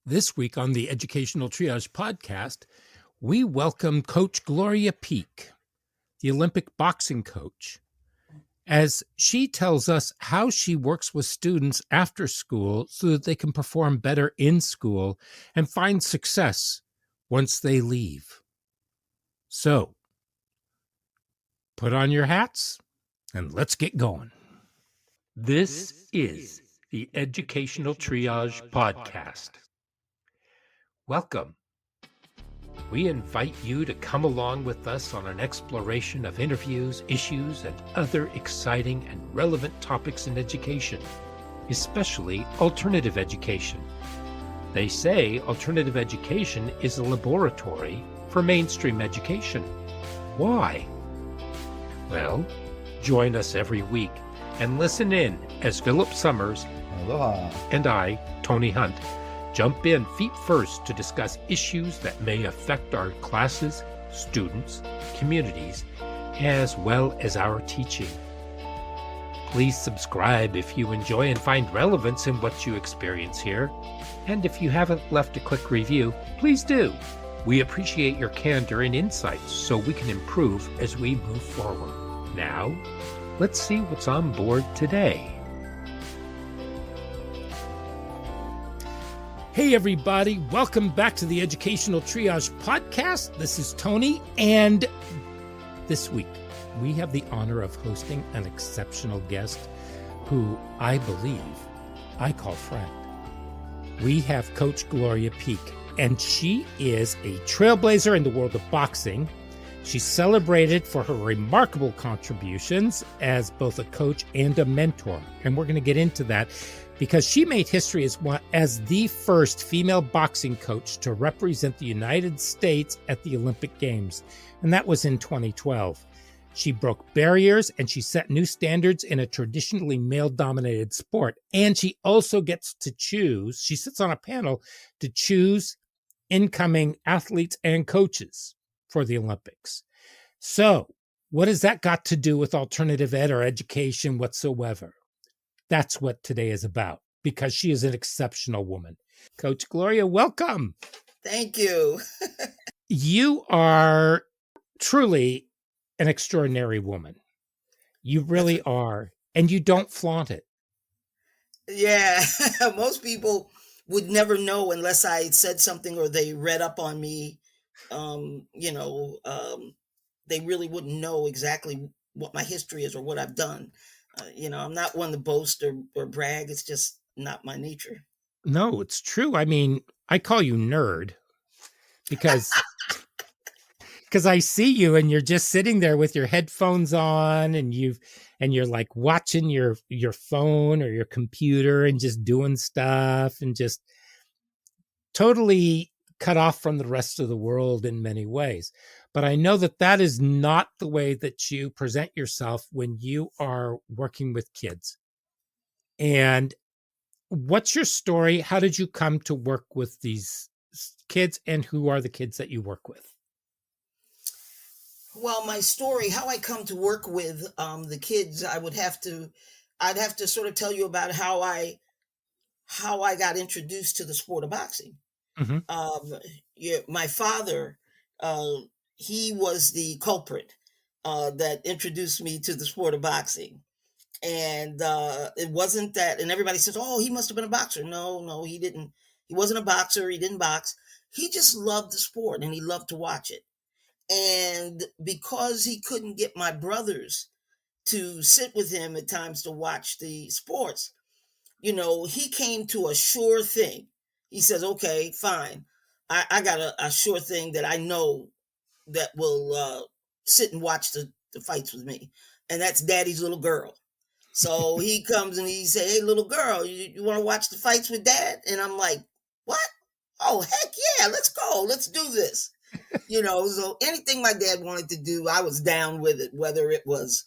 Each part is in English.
This week on the Educational Triage podcast, we welcome Coach Gloria Peek, the Olympic boxing coach, as she tells us how she works with students after school so that they can perform better in school and find success once they leave. So, put on your hats and let's get going. This is the Educational Triage podcast. Welcome. We invite you to come along with us on an exploration of interviews, issues, and other exciting and relevant topics in education, especially alternative education. They say alternative education is a laboratory for mainstream education. Why? Well, join us every week and listen in as Philip Summers Aloha. and I, Tony Hunt, jump in feet first to discuss issues that may affect our classes, students, communities, as well as our teaching. Please subscribe if you enjoy and find relevance in what you experience here. And if you haven't left a quick review, please do. We appreciate your candor and insights so we can improve as we move forward. Now, let's see what's on board today. Hey everybody, welcome back to the Educational Triage podcast. This is Tony, and this week we have the honor of hosting an exceptional guest who I believe I call friend. We have Coach Gloria Peek, and she is a trailblazer in the world of boxing. She's celebrated for her remarkable contributions as both a coach and a mentor, and we're going to get into that because she made history as the first female boxing coach to represent the United States at the Olympic Games, and that was in 2012. She broke barriers and she set new standards in a traditionally male-dominated sport, and she also gets to choose, she sits on a panel to choose incoming athletes and coaches for the Olympics. So, what has that got to do with alternative ed or education whatsoever? That's what today is about, because she is an exceptional woman. Coach Gloria, welcome. Thank you. You are truly an extraordinary woman. You really are. And you don't flaunt it. Yeah, most people would never know unless I said something or they read up on me. They really wouldn't know exactly what my history is or what I've done. I'm not one to boast or brag. It's just not my nature. No, it's true. I mean, I call you nerd because I see you and you're just sitting there with your headphones on and you're like watching your phone or your computer and just doing stuff and just totally cut off from the rest of the world in many ways. But I know that is not the way that you present yourself when you are working with kids. And what's your story? How did you come to work with these kids, and who are the kids that you work with? Well, my story, how I come to work with the kids, I'd have to sort of tell you about how I got introduced to the sport of boxing. Mm-hmm. My father, he was the culprit that introduced me to the sport of boxing. And it wasn't that, and everybody says, oh, he must have been a boxer. No, he didn't. He wasn't a boxer. He didn't box. He just loved the sport and he loved to watch it. And because he couldn't get my brothers to sit with him at times to watch the sports, he came to a sure thing. He says, okay, fine. I got a sure thing that I know that will sit and watch the fights with me. And that's Daddy's little girl. So he comes and he say, hey, little girl, you want to watch the fights with Dad? And I'm like, what? Oh, heck yeah, let's go. Let's do this. So anything my dad wanted to do, I was down with it, whether it was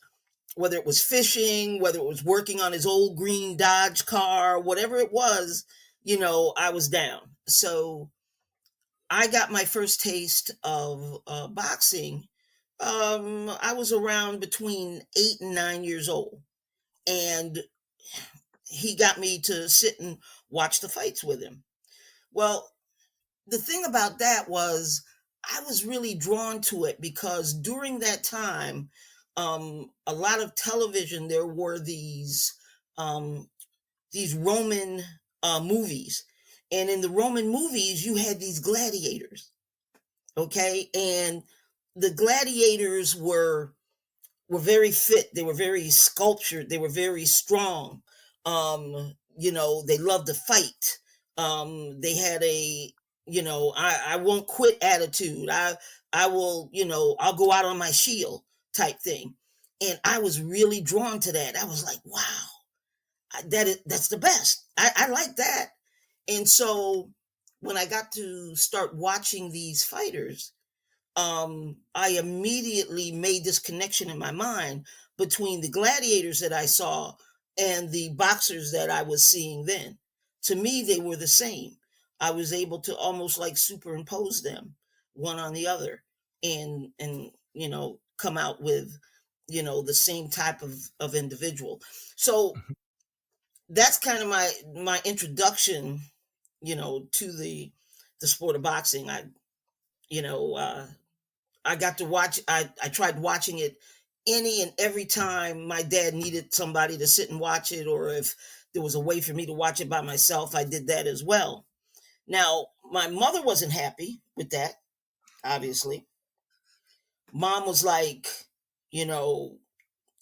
fishing, whether it was working on his old green Dodge car, whatever it was, I was down. So I got my first taste of boxing. I was around between 8 and 9 years old. And he got me to sit and watch the fights with him. Well, the thing about that was I was really drawn to it because during that time, a lot of television, there were these Roman movies. And in the Roman movies, you had these gladiators. Okay. And the gladiators were very fit. They were very sculptured. They were very strong. They loved to fight. They had I won't quit attitude. I will, I'll go out on my shield type thing. And I was really drawn to that. I was like, wow, that's the best. I like that. And so when I got to start watching these fighters, I immediately made this connection in my mind between the gladiators that I saw and the boxers that I was seeing then. To me, they were the same. I was able to almost like superimpose them one on the other and come out with, the same type of individual. So that's kind of my introduction, to the sport of boxing. You know, uh, I got to watch. I tried watching it any and every time my dad needed somebody to sit and watch it, or if there was a way for me to watch it by myself, I did that as well. Now, my mother wasn't happy with that. Obviously, mom was like, you know,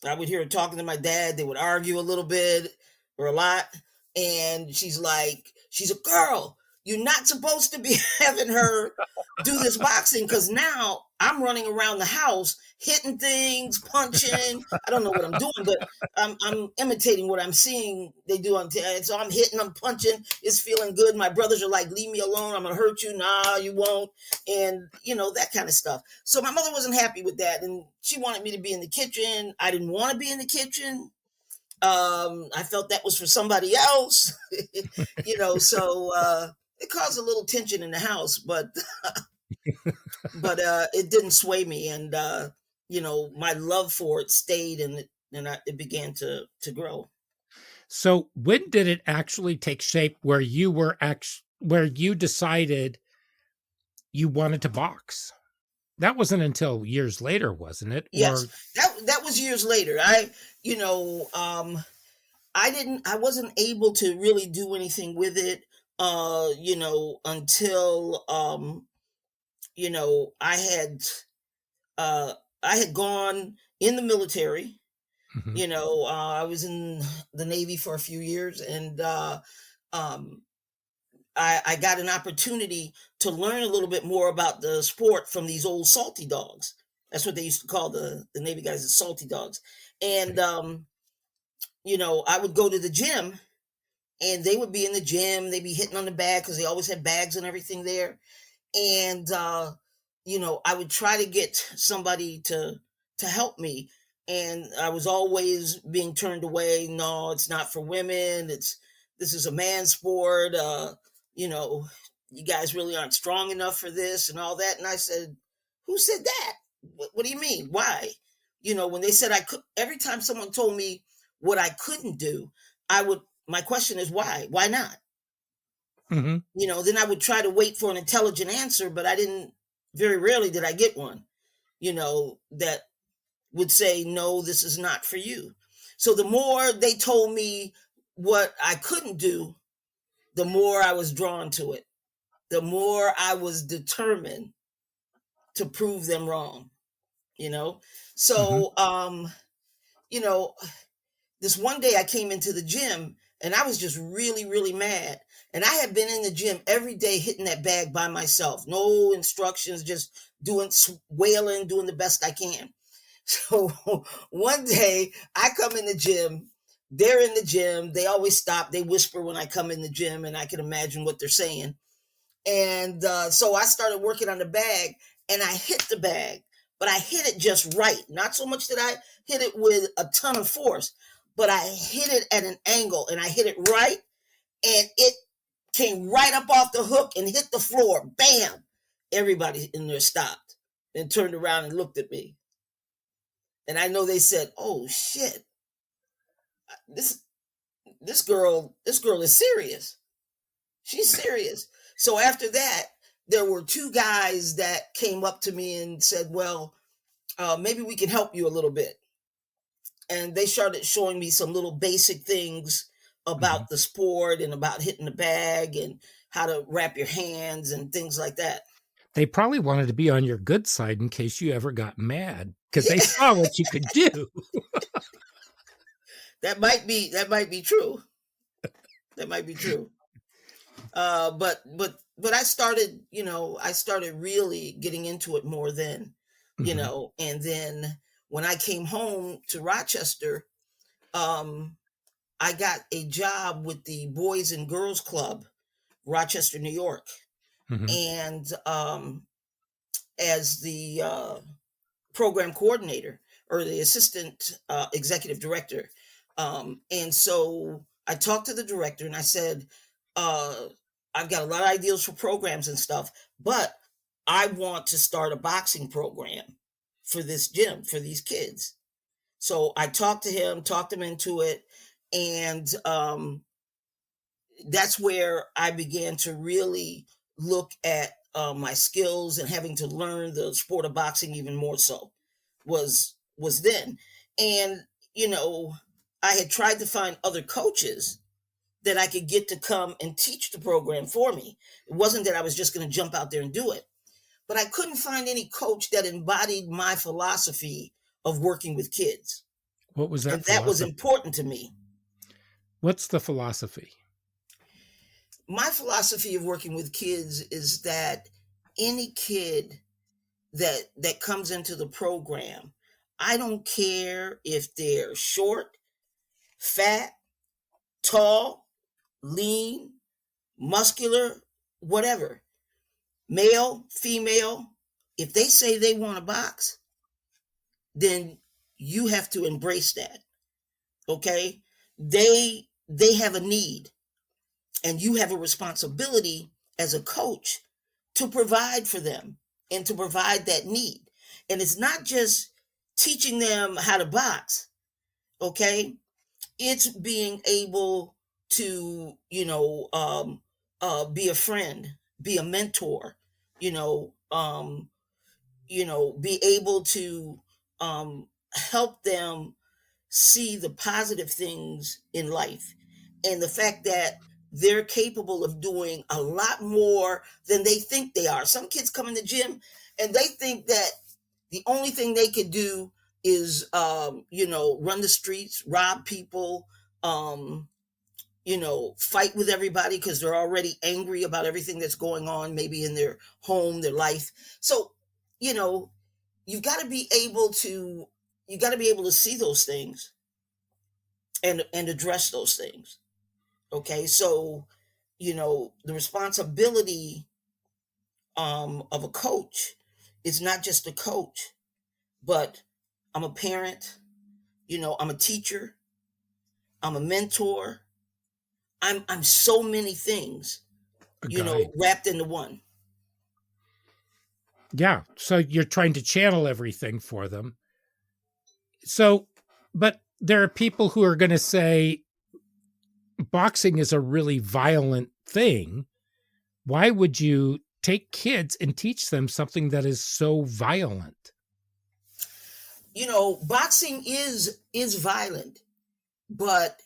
I would hear her talking to my dad. They would argue a little bit or a lot. And she's like, she's a girl. You're not supposed to be having her do this boxing because now I'm running around the house hitting things, punching. I don't know what I'm doing, but I'm imitating what I'm seeing they do on TV. So I'm hitting, I'm punching. It's feeling good. My brothers are like, leave me alone. I'm going to hurt you. Nah, you won't. And, that kind of stuff. So my mother wasn't happy with that. And she wanted me to be in the kitchen. I didn't want to be in the kitchen. I felt that was for somebody else, so it caused a little tension in the house, but it didn't sway me. And, my love for it stayed it began to grow. So when did it actually take shape where where you decided you wanted to box? That wasn't until years later, wasn't it? Yes, that was years later. I wasn't able to really do anything with it, until, I had, uh, I had gone in the military. Mm-hmm. I was in the Navy for a few years, and um, I got an opportunity to learn a little bit more about the sport from these old salty dogs. That's what they used to call the Navy guys, the salty dogs. And, I would go to the gym and they would be in the gym. They'd be hitting on the bag because they always had bags and everything there. And, I would try to get somebody to help me. And I was always being turned away. No, it's not for women. This is a man's sport. You know, you guys really aren't strong enough for this and all that. And I said, who said that? What do you mean? Why? When they said I could, every time someone told me what I couldn't do, my question is why? Why not? Mm-hmm. Then I would try to wait for an intelligent answer, but very rarely did I get one, that would say, no, this is not for you. So the more they told me what I couldn't do, the more I was drawn to it, the more I was determined to prove them wrong, So, this one day I came into the gym and I was just really, really mad. And I had been in the gym every day hitting that bag by myself. No instructions, just wailing, doing the best I can. So one day I come in the gym, they're in the gym. They always stop. They whisper when I come in the gym and I can imagine what they're saying. And so I started working on the bag and I hit the bag, but I hit it just right. Not so much that I hit it with a ton of force, but I hit it at an angle and I hit it right. And it came right up off the hook and hit the floor. Bam! Everybody in there stopped and turned around and looked at me. And I know they said, "Oh shit, this girl is serious. She's serious." So after that, there were two guys that came up to me and said, well, maybe we can help you a little bit. And they started showing me some little basic things Mm-hmm. about the sport and about hitting the bag and how to wrap your hands and things like that. They probably wanted to be on your good side in case you ever got mad because they Yeah, saw what you could do. that might be true. That might be true. But I started, I started really getting into it more then, Mm-hmm. and then when I came home to Rochester, um, I got a job with the Boys and Girls Club, Rochester, New York, Mm-hmm. and as the program coordinator or the assistant executive director. And so I talked to the director and I said, uh, I've got a lot of ideas for programs and stuff, but I want to start a boxing program for this gym, for these kids. So I talked to him, talked him into it. And that's where I began to really look at my skills and having to learn the sport of boxing even more so was then. And you know, I had tried to find other coaches that I could get to come and teach the program for me. It wasn't that I was just going to jump out there and do it, but I couldn't find any coach that embodied my philosophy of working with kids. What was that And that was philosophy? important to me. What's the philosophy? My philosophy of working with kids is that any kid that comes into the program, I don't care if they're short, fat, tall, lean, muscular, whatever, male, female, if they say they want a box, then you have to embrace that. Okay? They have a need, and you have a responsibility as a coach to provide for them and to provide that need. And it's not just teaching them how to box, okay? It's being able to, be a friend, be a mentor, you know, um, be able to help them see the positive things in life and the fact that they're capable of doing a lot more than they think they are. Some kids come in the gym and they think that the only thing they could do is, run the streets, rob people, fight with everybody because they're already angry about everything that's going on, maybe in their home, their life. So, you know, you've got to be able to, you got to be able to see those things and address those things. Okay, so the responsibility of a coach is not just a coach, but I'm a parent. I'm a teacher. I'm a mentor. I'm so many things. A guide. Wrapped into one. Yeah. So you're trying to channel everything for them. So, but there are people who are going to say boxing is a really violent thing. Why would you take kids and teach them something that is so violent? Boxing is violent, but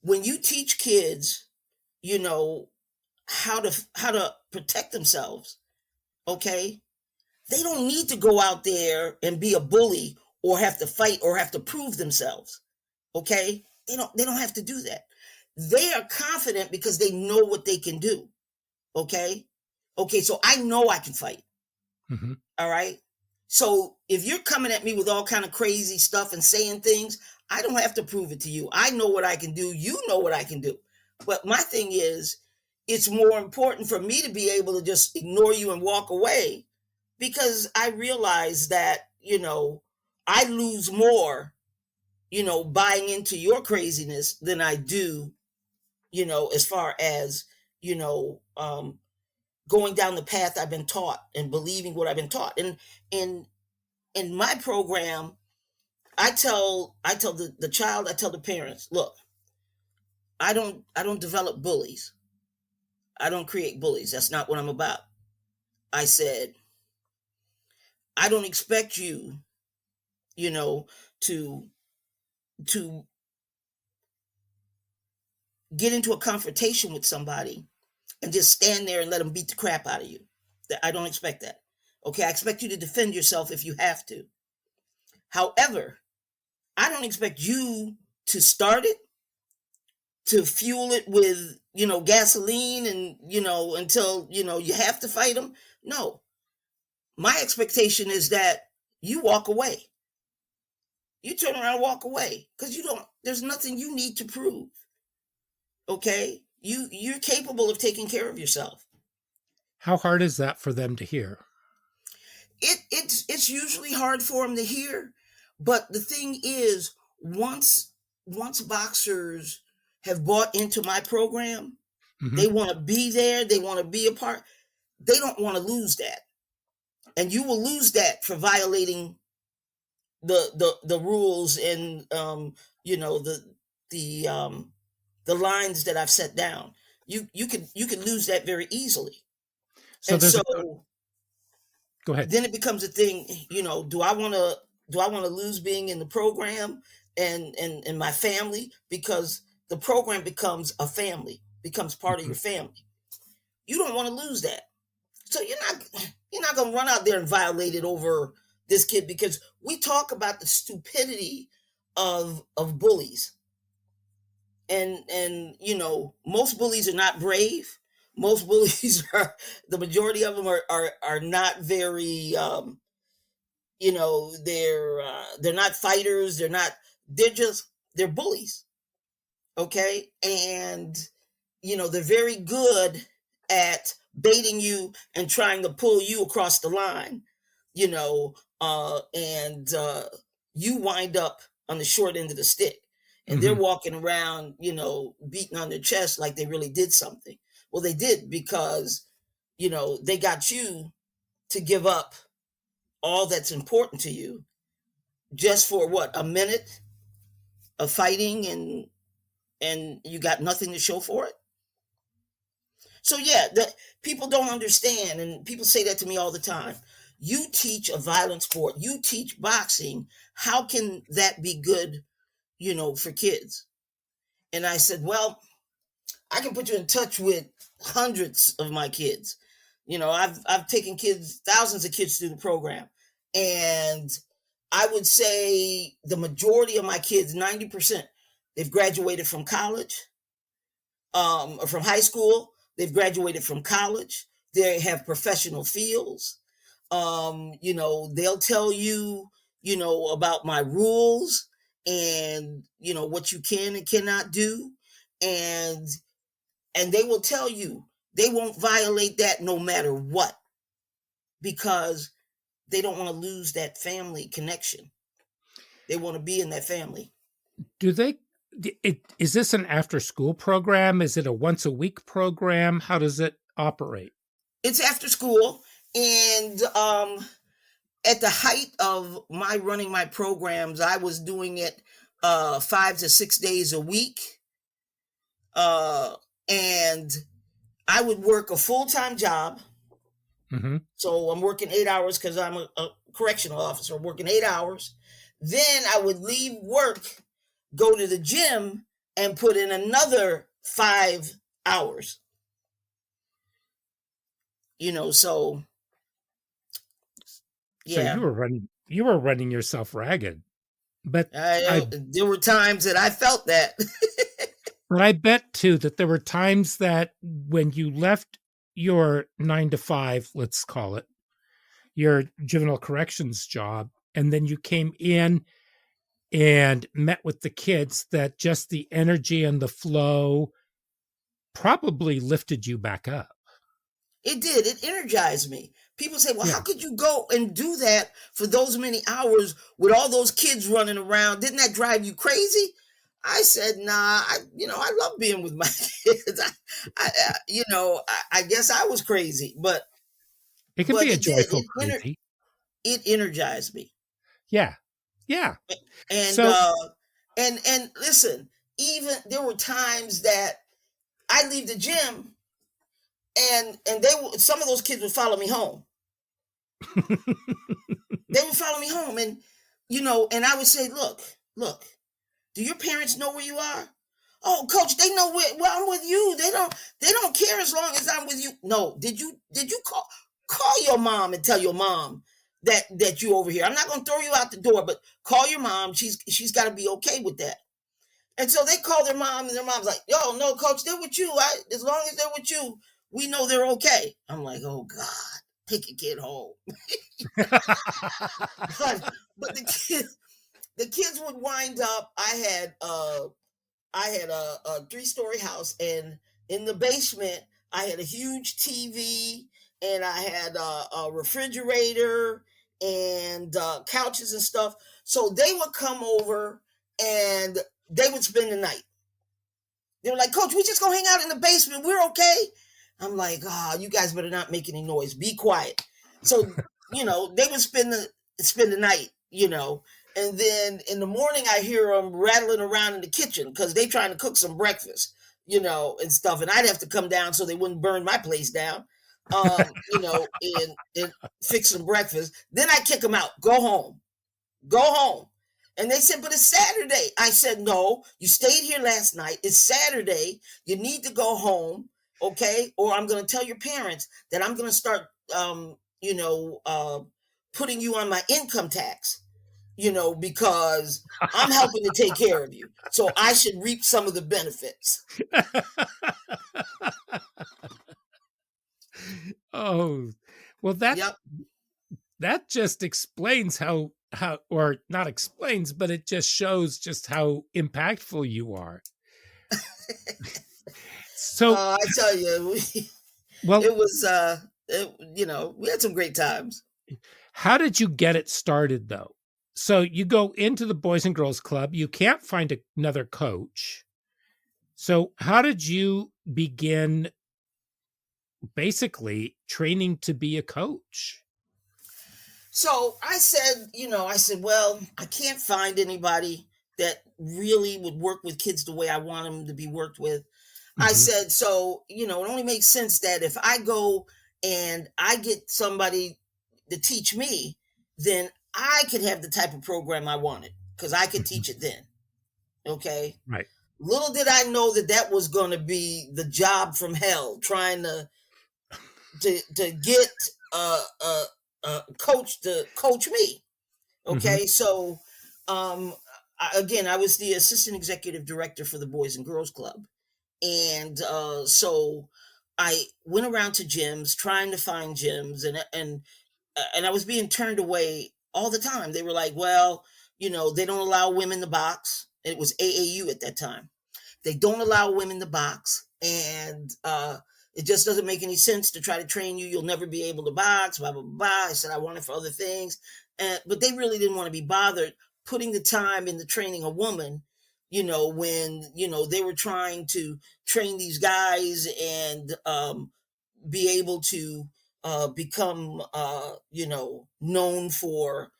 when you teach kids, you know how to protect themselves, okay? They don't need to go out there and be a bully or have to fight or have to prove themselves. Okay? They don't have to do that. They are confident because they know what they can do. Okay? Okay, so I know I can fight. Mm-hmm. All right? So if you're coming at me with all kind of crazy stuff and saying things, I don't have to prove it to you. I know what I can do. You know what I can do. But my thing is, it's more important for me to be able to just ignore you and walk away because I realize that, I lose more, buying into your craziness than I do, as far as, you know, um, going down the path I've been taught and believing what I've been taught. And in my program, I tell the child, I tell the parents, look, I don't develop bullies. I don't create bullies. That's not what I'm about. I said, I don't expect you, you know, to to get into a confrontation with somebody and just stand there and let them beat the crap out of you. I don't expect that. Okay, I expect you to defend yourself if you have to. However, I don't expect you to start it, to fuel it with, gasoline and, until, you have to fight them. No. My expectation is that you walk away. You turn around and walk away because there's nothing you need to prove. Okay? You're capable of taking care of yourself. How hard is that for them to hear? It's usually hard for them to hear, but the thing is, once boxers have bought into my program, they want to be there, they want to be a part. They don't want to lose that. And you will lose that for violating the rules and the lines that I've set down. You could lose that very easily. So go ahead. Then it becomes a thing, do I want to lose being in the program and my family? Because the program becomes a family, becomes part of your family. You don't want to lose that. So you're not going to run out there and violate it over this kid, because we talk about the stupidity of bullies. And most bullies are not brave. Most bullies the majority of them are not very, they're not fighters. They're bullies. Okay. And, they're very good at baiting you and trying to pull you across the line, and you wind up on the short end of the stick. And they're walking around, beating on their chest like they really did something. Well, they did, because, they got you to give up all that's important to you just for what, a minute of fighting, and you got nothing to show for it. So yeah, people don't understand, and people say that to me all the time. You teach a violent sport, you teach boxing. How can that be good, for kids? And I said, well, I can put you in touch with hundreds of my kids. I've taken thousands of kids through the program. And I would say the majority of my kids, 90%, they've graduated from college, or from high school. They've graduated from college. They have professional fields. They'll tell you, about my rules and, what you can and cannot do. And they will tell you they won't violate that no matter what, because they don't want to lose that family connection. They want to be in that family. Is this an after school program? Is it a once a week program? How does it operate? It's after school. And at the height of my running my programs, I was doing it 5 to 6 days a week. And I would work a full-time job. So I'm working 8 hours because I'm a correctional officer, working 8 hours. Then I would leave work, go to the gym, and put in another 5 hours. So yeah. So you were running yourself ragged. But there were times that I felt that. But I bet too that there were times that when you left your 9 to 5, let's call it, your juvenile corrections job, and then you came in and met with the kids, that just the energy and the flow probably lifted you back up. It did. It energized me. People say, well, how could you go and do that for those many hours with all those kids running around? Didn't that drive you crazy? I said, nah, I love being with my kids. I guess I was crazy, but it can be a joyful crazy. It energized me. Yeah. Yeah. And, and listen, even there were times that I leave the gym and some of those kids would follow me home. They would follow me home, and and I would say, look, do your parents know where you are? Oh, coach, they know where I'm with you. They don't care as long as I'm with you. No, did you call your mom and tell your mom that you over here? I'm not gonna throw you out the door, but call your mom. She's got to be okay with that. And so they call their mom, and their mom's like, "Yo, no, coach, they're with you. As long as they're with you, we know they're okay." I'm like, "Oh God, take your kid home." but the kids would wind up. I had a 3-story house, and in the basement I had a huge TV, and I had a refrigerator and couches and stuff. So they would come over and they would spend the night. They were like, "Coach, we just gonna hang out in the basement. We're okay." I'm like, "Ah, you guys better not make any noise. Be quiet." So, they would spend the night, and then in the morning I hear them rattling around in the kitchen because they trying to cook some breakfast, and stuff. And I'd have to come down so they wouldn't burn my place down, and fix some breakfast. Then I kick them out. Go home. Go home. And they said, "But it's Saturday." I said, "No, you stayed here last night. It's Saturday. You need to go home, okay? Or I'm going to tell your parents that I'm going to start, putting you on my income tax, because I'm helping to take care of you. So I should reap some of the benefits." Oh, well, that Yep. that just explains how or not explains, but it just shows just how impactful you are. So, I tell you, well, it was, we had some great times. how did you get it started though? So you go into the Boys and Girls Club, you can't find another coach. So how did you begin basically training to be a coach? So I said, well, I can't find anybody that really would work with kids the way I want them to be worked with. I Mhm. said, so, it only makes sense that if I go and I get somebody to teach me, then I could have the type of program I wanted because I could Mhm. teach it then. Okay. Right. Little did I know that was going to be the job from hell, trying to get a coach to coach me. Mhm. Okay, so again, I was the assistant executive director for the Boys and Girls Club, and so I went around to gyms trying to find gyms, and I was being turned away all the time. They were like, "Well, they don't allow women to box." It was AAU at that time. They don't allow women to box, and it just doesn't make any sense to try to train you. You'll never be able to box. Blah blah blah. I said I want it for other things, but they really didn't want to be bothered putting the time into training a woman. When they were trying to train these guys and be able to become known for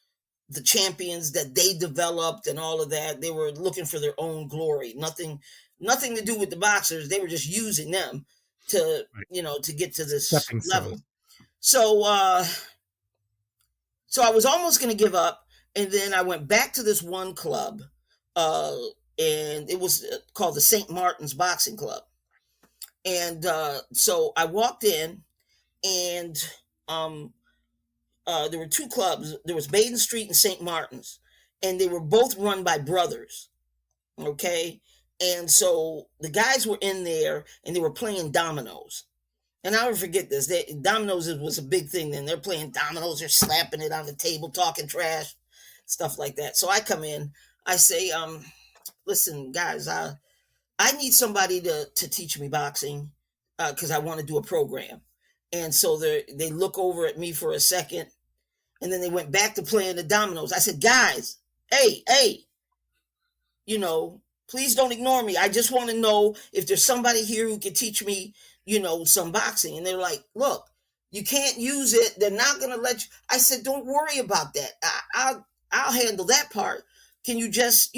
the champions that they developed and all of that. They were looking for their own glory. Nothing to do with the boxers. They were just using them to, Right. to get to this Stepping stones. level. So, so I was almost going to give up. And then I went back to this one club, uh, and it was called the St. Martin's Boxing Club. And so I walked in, and um, there were two clubs. There was Baden Street and St. Martin's, and they were both run by brothers. Okay, and so the guys were in there, and they were playing dominoes. And I'll never forget this. Dominoes was a big thing then. They're playing dominoes. They're slapping it on the table, talking trash, stuff like that. So I come in. I say, listen, guys, I need somebody to teach me boxing because I want to do a program. And so they look over at me for a second, and then they went back to playing the dominoes. I said, "Guys, hey, please don't ignore me. I just want to know if there's somebody here who can teach me, some boxing." And they're like, "Look, you can't use it. They're not going to let you." I said, "Don't worry about that. I'll handle that part. Can you just,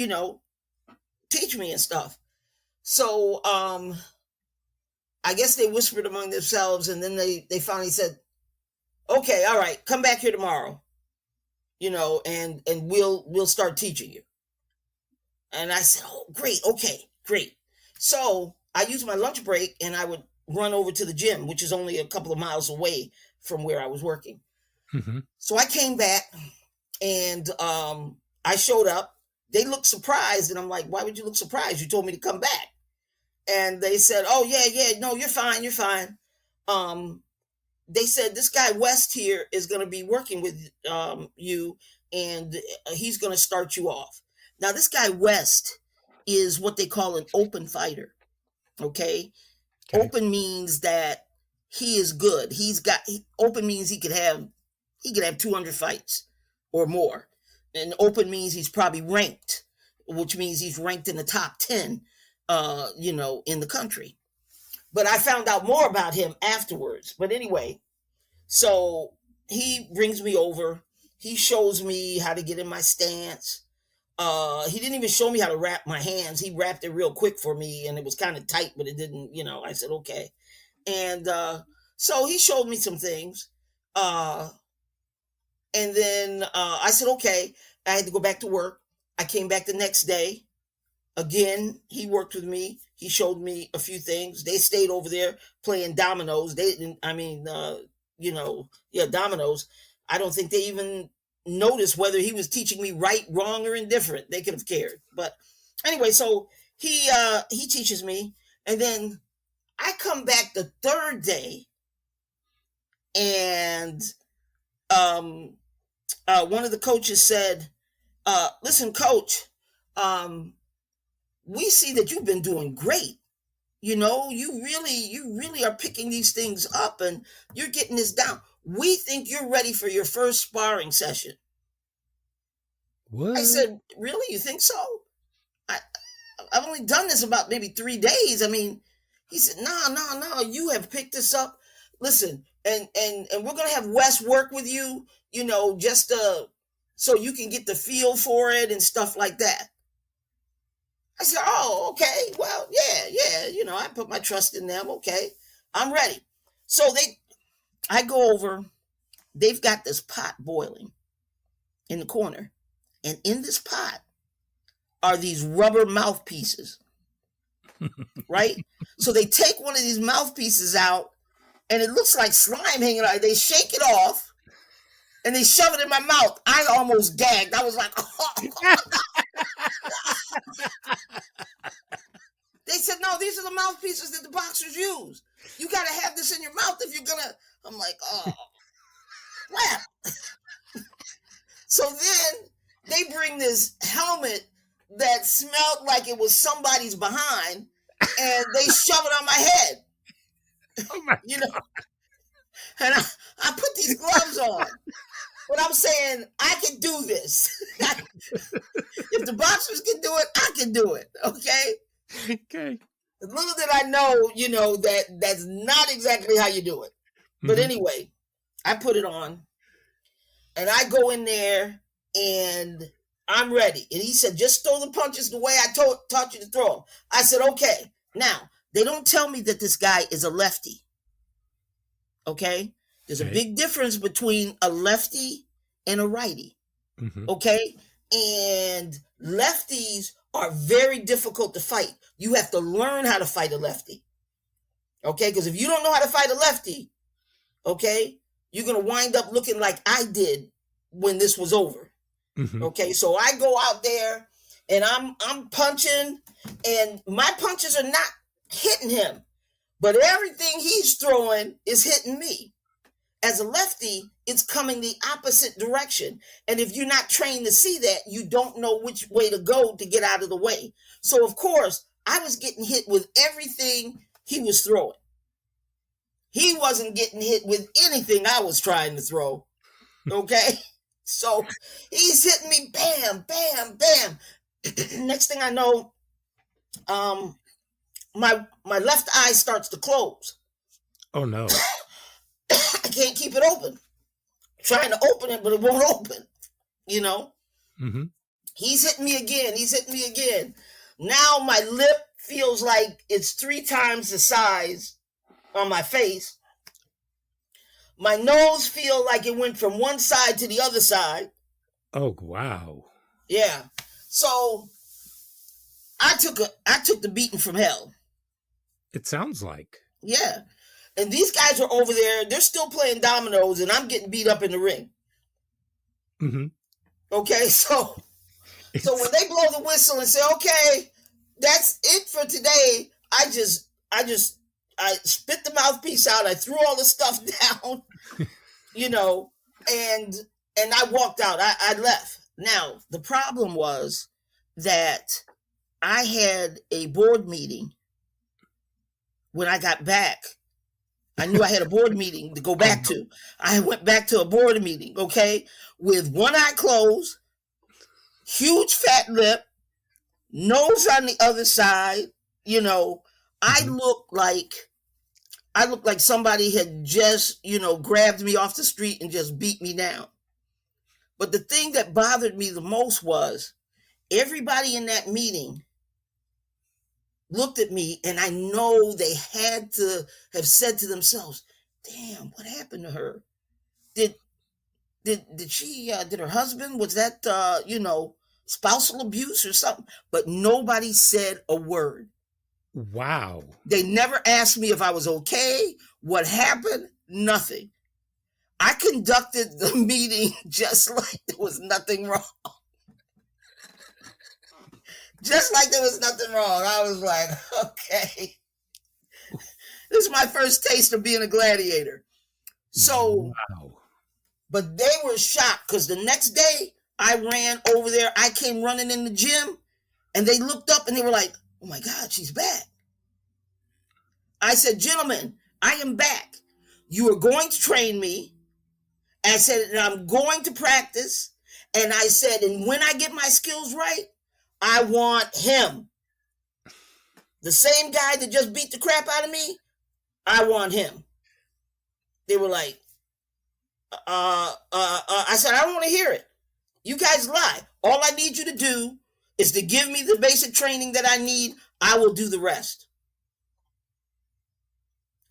teach me and stuff?" So I guess they whispered among themselves, and then they finally said, okay, all right, come back here tomorrow, and we'll start teaching you. And I said, oh, great, okay, great. So I used my lunch break, and I would run over to the gym, which is only a couple of miles away from where I was working. Mm-hmm. So I came back, and I showed up. They looked surprised, and I'm like, why would you look surprised? You told me to come back. And they said, oh, yeah, no, you're fine. They said, this guy West here is going to be working with you, and he's going to start you off. Now, this guy West is what they call an open fighter, okay? Open means that he is good. Open means he could have 200 fights or more. And open means he's probably ranked, which means he's ranked in the top 10, in the country. But I found out more about him afterwards. But anyway, so he brings me over. He shows me how to get in my stance. He didn't even show me how to wrap my hands. He wrapped it real quick for me, and it was kind of tight, but it didn't, I said, okay. And so he showed me some things. And then I said, okay. I had to go back to work. I came back the next day. Again, he worked with me. He showed me a few things. They stayed over there playing dominoes. Dominoes. I don't think they even noticed whether he was teaching me right, wrong, or indifferent. They could have cared. But anyway, so he teaches me. And then I come back the third day, and one of the coaches said, listen, coach, we see that you've been doing great. You really are picking these things up, and you're getting this down. We think you're ready for your first sparring session. What? I said, really? You think so? I've only done this about maybe 3 days. I mean, he said, no, you have picked this up. Listen, and we're going to have Wes work with you, just so you can get the feel for it and stuff like that. I said, oh, okay. Well, yeah. I put my trust in them. Okay, I'm ready. So I go over. They've got this pot boiling in the corner. And in this pot are these rubber mouthpieces, right? So they take one of these mouthpieces out, and it looks like slime hanging out. They shake it off, and they shove it in my mouth. I almost gagged. I was like, oh. They said, no, these are the mouthpieces that the boxers use. You got to have this in your mouth if you're going to. I'm like, oh, crap. So then they bring this helmet that smelled like it was somebody's behind, and they shove it on my head. Oh my God. And I put these gloves on. But I'm saying, I can do this. If the boxers can do it, I can do it. Okay? Okay. Little did I know, that's not exactly how you do it. Mm-hmm. But anyway, I put it on, and I go in there, and I'm ready. And he said, just throw the punches the way I taught you to throw them. I said, okay. Now, they don't tell me that this guy is a lefty. Okay? There's a big difference between a lefty and a righty. Mm-hmm. Okay? And lefties are very difficult to fight. You have to learn how to fight a lefty. Okay? Because if you don't know how to fight a lefty, okay, you're going to wind up looking like I did when this was over. Mm-hmm. Okay? So I go out there, and I'm punching, and my punches are not hitting him, but everything he's throwing is hitting me. As a lefty, it's coming the opposite direction. And if you're not trained to see that, you don't know which way to go to get out of the way. So, of course, I was getting hit with everything he was throwing. He wasn't getting hit with anything I was trying to throw. Okay? So he's hitting me, bam, bam, bam. Next thing I know, my left eye starts to close. Oh, no. I can't keep it open. I'm trying to open it, but it won't open. Mm-hmm. He's hitting me again. Now my lip feels like it's 3 times the size on my face. My nose feel like it went from one side to the other side. Oh, wow. Yeah. So I took the beating from hell. It sounds like. Yeah. And these guys are over there, they're still playing dominoes, and I'm getting beat up in the ring. Mm-hmm. Okay, so when they blow the whistle and say, okay, that's it for today, I spit the mouthpiece out, I threw all the stuff down, and I walked out. I left. Now, the problem was that I had a board meeting when I got back. I knew I had a board meeting to go back to. I went back to a board meeting, okay, with one eye closed, huge fat lip, nose on the other side. I looked like somebody had just, grabbed me off the street and just beat me down. But the thing that bothered me the most was everybody in that meeting looked at me, and I know they had to have said to themselves, damn, what happened to her? Did she, did her husband, was that, spousal abuse or something? But nobody said a word. Wow. They never asked me if I was okay, what happened, nothing. I conducted the meeting just like there was nothing wrong. Just like there was nothing wrong. I was like, okay. This is my first taste of being a gladiator. So, wow. But they were shocked because the next day I ran over there. I came running in the gym, and they looked up and they were like, oh my God, she's back. I said, gentlemen, I am back. You are going to train me. I said, and I'm going to practice. And I said, and when I get my skills right, I want him. The same guy that just beat the crap out of me, I want him. They were like, I said, I don't want to hear it. You guys lie. All I need you to do is to give me the basic training that I need. I will do the rest.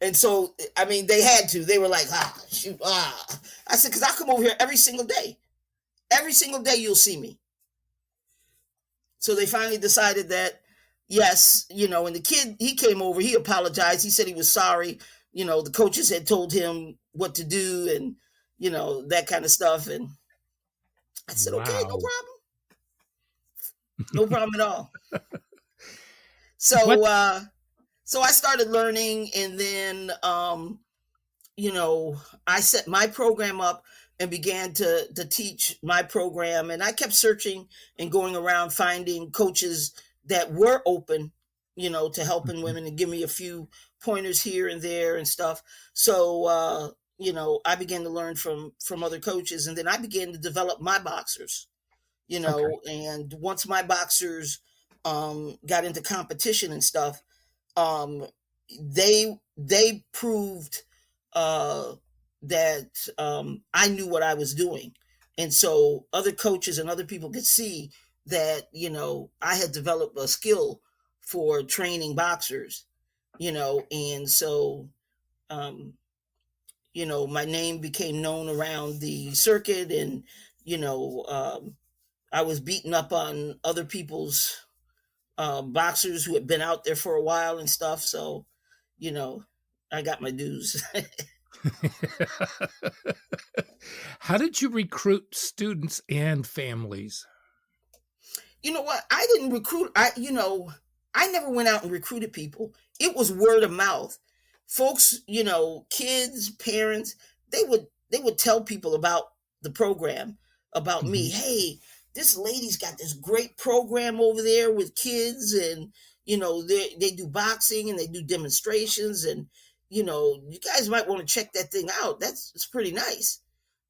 And so, I mean, they had to. They were like, shoot. I said, because I come over here every single day. Every single day you'll see me. So they finally decided that, yes, and the kid, he came over, he apologized. He said he was sorry. The coaches had told him what to do and, that kind of stuff. And I said, wow. Okay, no problem. No problem at all. So, so I started learning, and then, I set my program up and began to teach my program. And I kept searching and going around finding coaches that were open, to helping women and give me a few pointers here and there and stuff. So, I began to learn from other coaches, and then I began to develop my boxers, and once my boxers got into competition and stuff, they proved that I knew what I was doing. And so other coaches and other people could see that, I had developed a skill for training boxers, and so, my name became known around the circuit, and, I was beating up on other people's boxers who had been out there for a while and stuff. So, I got my dues. How did you recruit students and families? You know what? I didn't recruit. I never went out and recruited people. It was word of mouth. Folks, kids, parents, they would tell people about the program, about me. Hey, this lady's got this great program over there with kids, and, they do boxing and they do demonstrations, and, you guys might want to check that thing out. It's pretty nice.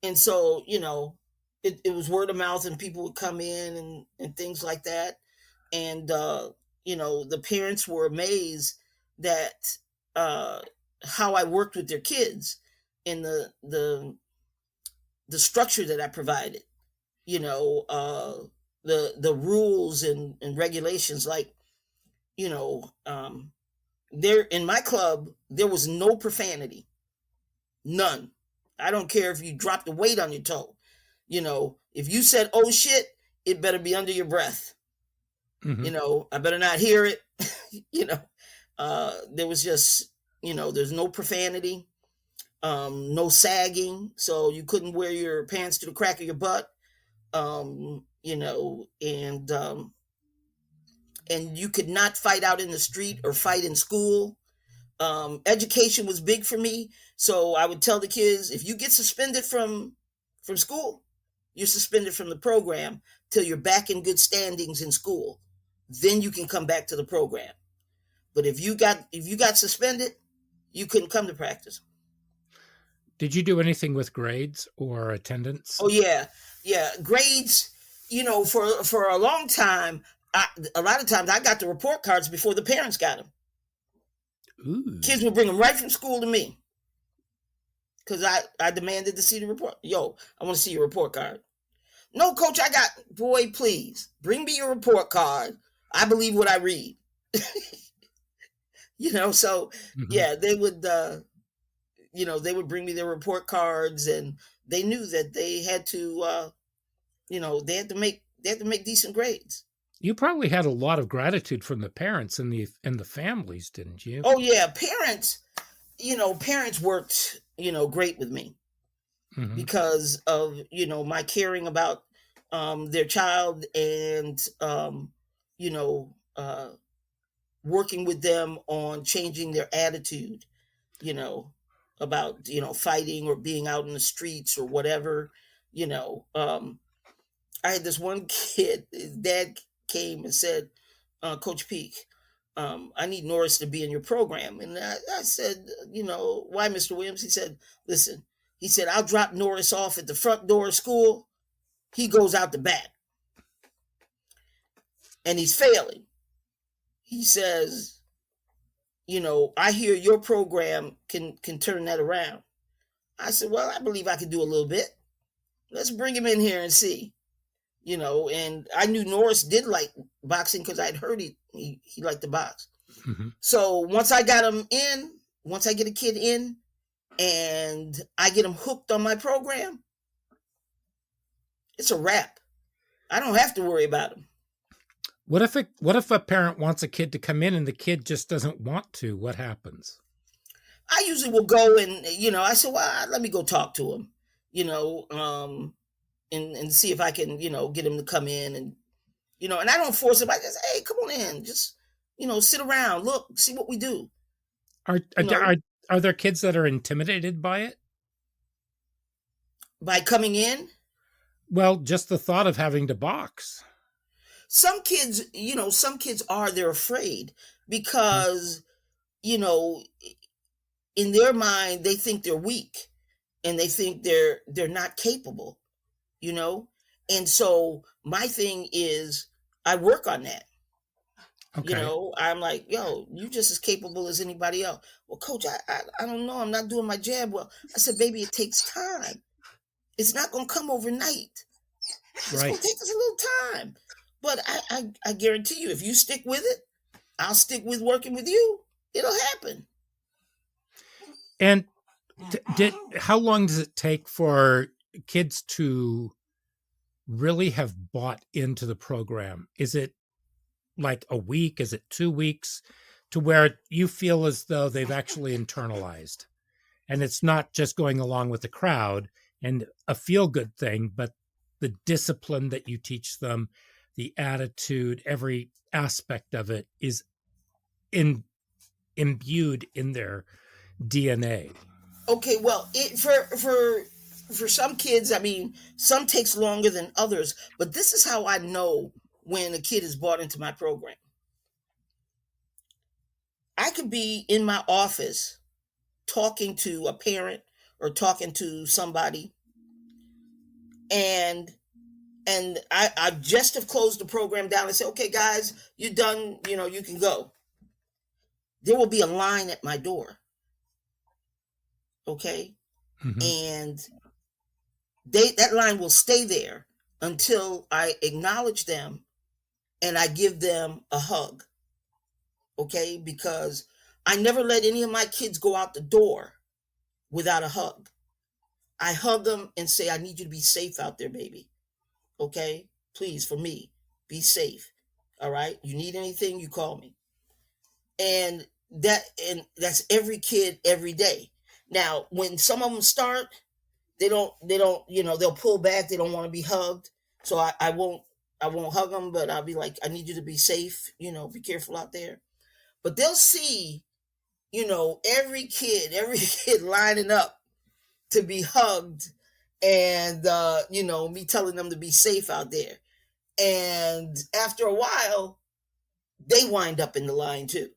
And so, it was word of mouth, and people would come in and things like that. And, the parents were amazed that, how I worked with their kids and the structure that I provided, the rules and regulations, like, there in my club, there was no profanity. None. I don't care if you dropped a weight on your toe. If you said, oh shit, it better be under your breath. I better not hear it. There was just, there's no profanity, no sagging. So you couldn't wear your pants to the crack of your butt. And you could not fight out in the street or fight in school. Education was big for me. So I would tell the kids, if you get suspended from school, you're suspended from the program till you're back in good standings in school. Then you can come back to the program. But if you got suspended, you couldn't come to practice. Did you do anything with grades or attendance? Oh yeah. Grades, for a long time, a lot of times I got the report cards before the parents got them. Ooh. Kids would bring them right from school to me because I demanded to see the report. Yo, I want to see your report card. No, coach, boy, please bring me your report card. I believe what I read. So yeah, they would, they would bring me their report cards, and they knew that they had to, they had to make decent grades. You probably had a lot of gratitude from the parents and the families, didn't you? Oh yeah, parents worked, great with me because of, my caring about their child and working with them on changing their attitude, about fighting or being out in the streets or whatever. I had this one kid, his dad came and said, Coach Peek, I need Norris to be in your program. And I said, why, Mr. Williams? He said, listen, I'll drop Norris off at the front door of school. He goes out the back. And he's failing. He says, I hear your program can turn that around. I said, well, I believe I can do a little bit. Let's bring him in here and see. And I knew Norris did like boxing because I'd heard he liked to box. So once I get a kid in and I get him hooked on my program, it's a wrap. I don't have to worry about him. What if a parent wants a kid to come in and the kid just doesn't want to? What happens? I usually will go and, I said, well, let me go talk to him, and see if I can, get him to come in and, and I don't force him. I just, hey, come on in. Just, sit around, look, see what we do. Are there kids that are intimidated by it? By coming in? Well, just the thought of having to box. Some kids, they're afraid because, in their mind, they think they're weak and they think they're not capable, And so my thing is I work on that. Okay. I'm like, yo, you just as capable as anybody else. Well, coach, I don't know. I'm not doing my jab well. I said, baby, it takes time. It's not going to come overnight. It's going to take us a little time. But I guarantee you, if you stick with it, I'll stick with working with you. It'll happen. And how long does it take for kids to really have bought into the program? Is it like a week? Is it 2 weeks to where you feel as though they've actually internalized? And it's not just going along with the crowd and a feel-good thing, but the discipline that you teach them, the attitude, every aspect of it is imbued in their DNA. Okay, well, for some kids, I mean, some takes longer than others, but this is how I know when a kid is brought into my program. I could be in my office talking to a parent or talking to somebody, and I just have closed the program down and say, okay, guys, you're done, you can go. There will be a line at my door. Okay. And that line will stay there until I acknowledge them and I give them a hug. Okay. Because I never let any of my kids go out the door without a hug. I hug them and say, I need you to be safe out there, baby. Okay? Please, for me, be safe. All right? You need anything, you call me. And that's every kid every day. Now, when some of them start, they don't, they'll pull back. They don't want to be hugged. So I won't hug them, but I'll be like, I need you to be safe. Be careful out there. But they'll see, every kid lining up to be hugged, and me telling them to be safe out there. And after a while, they wind up in the line too,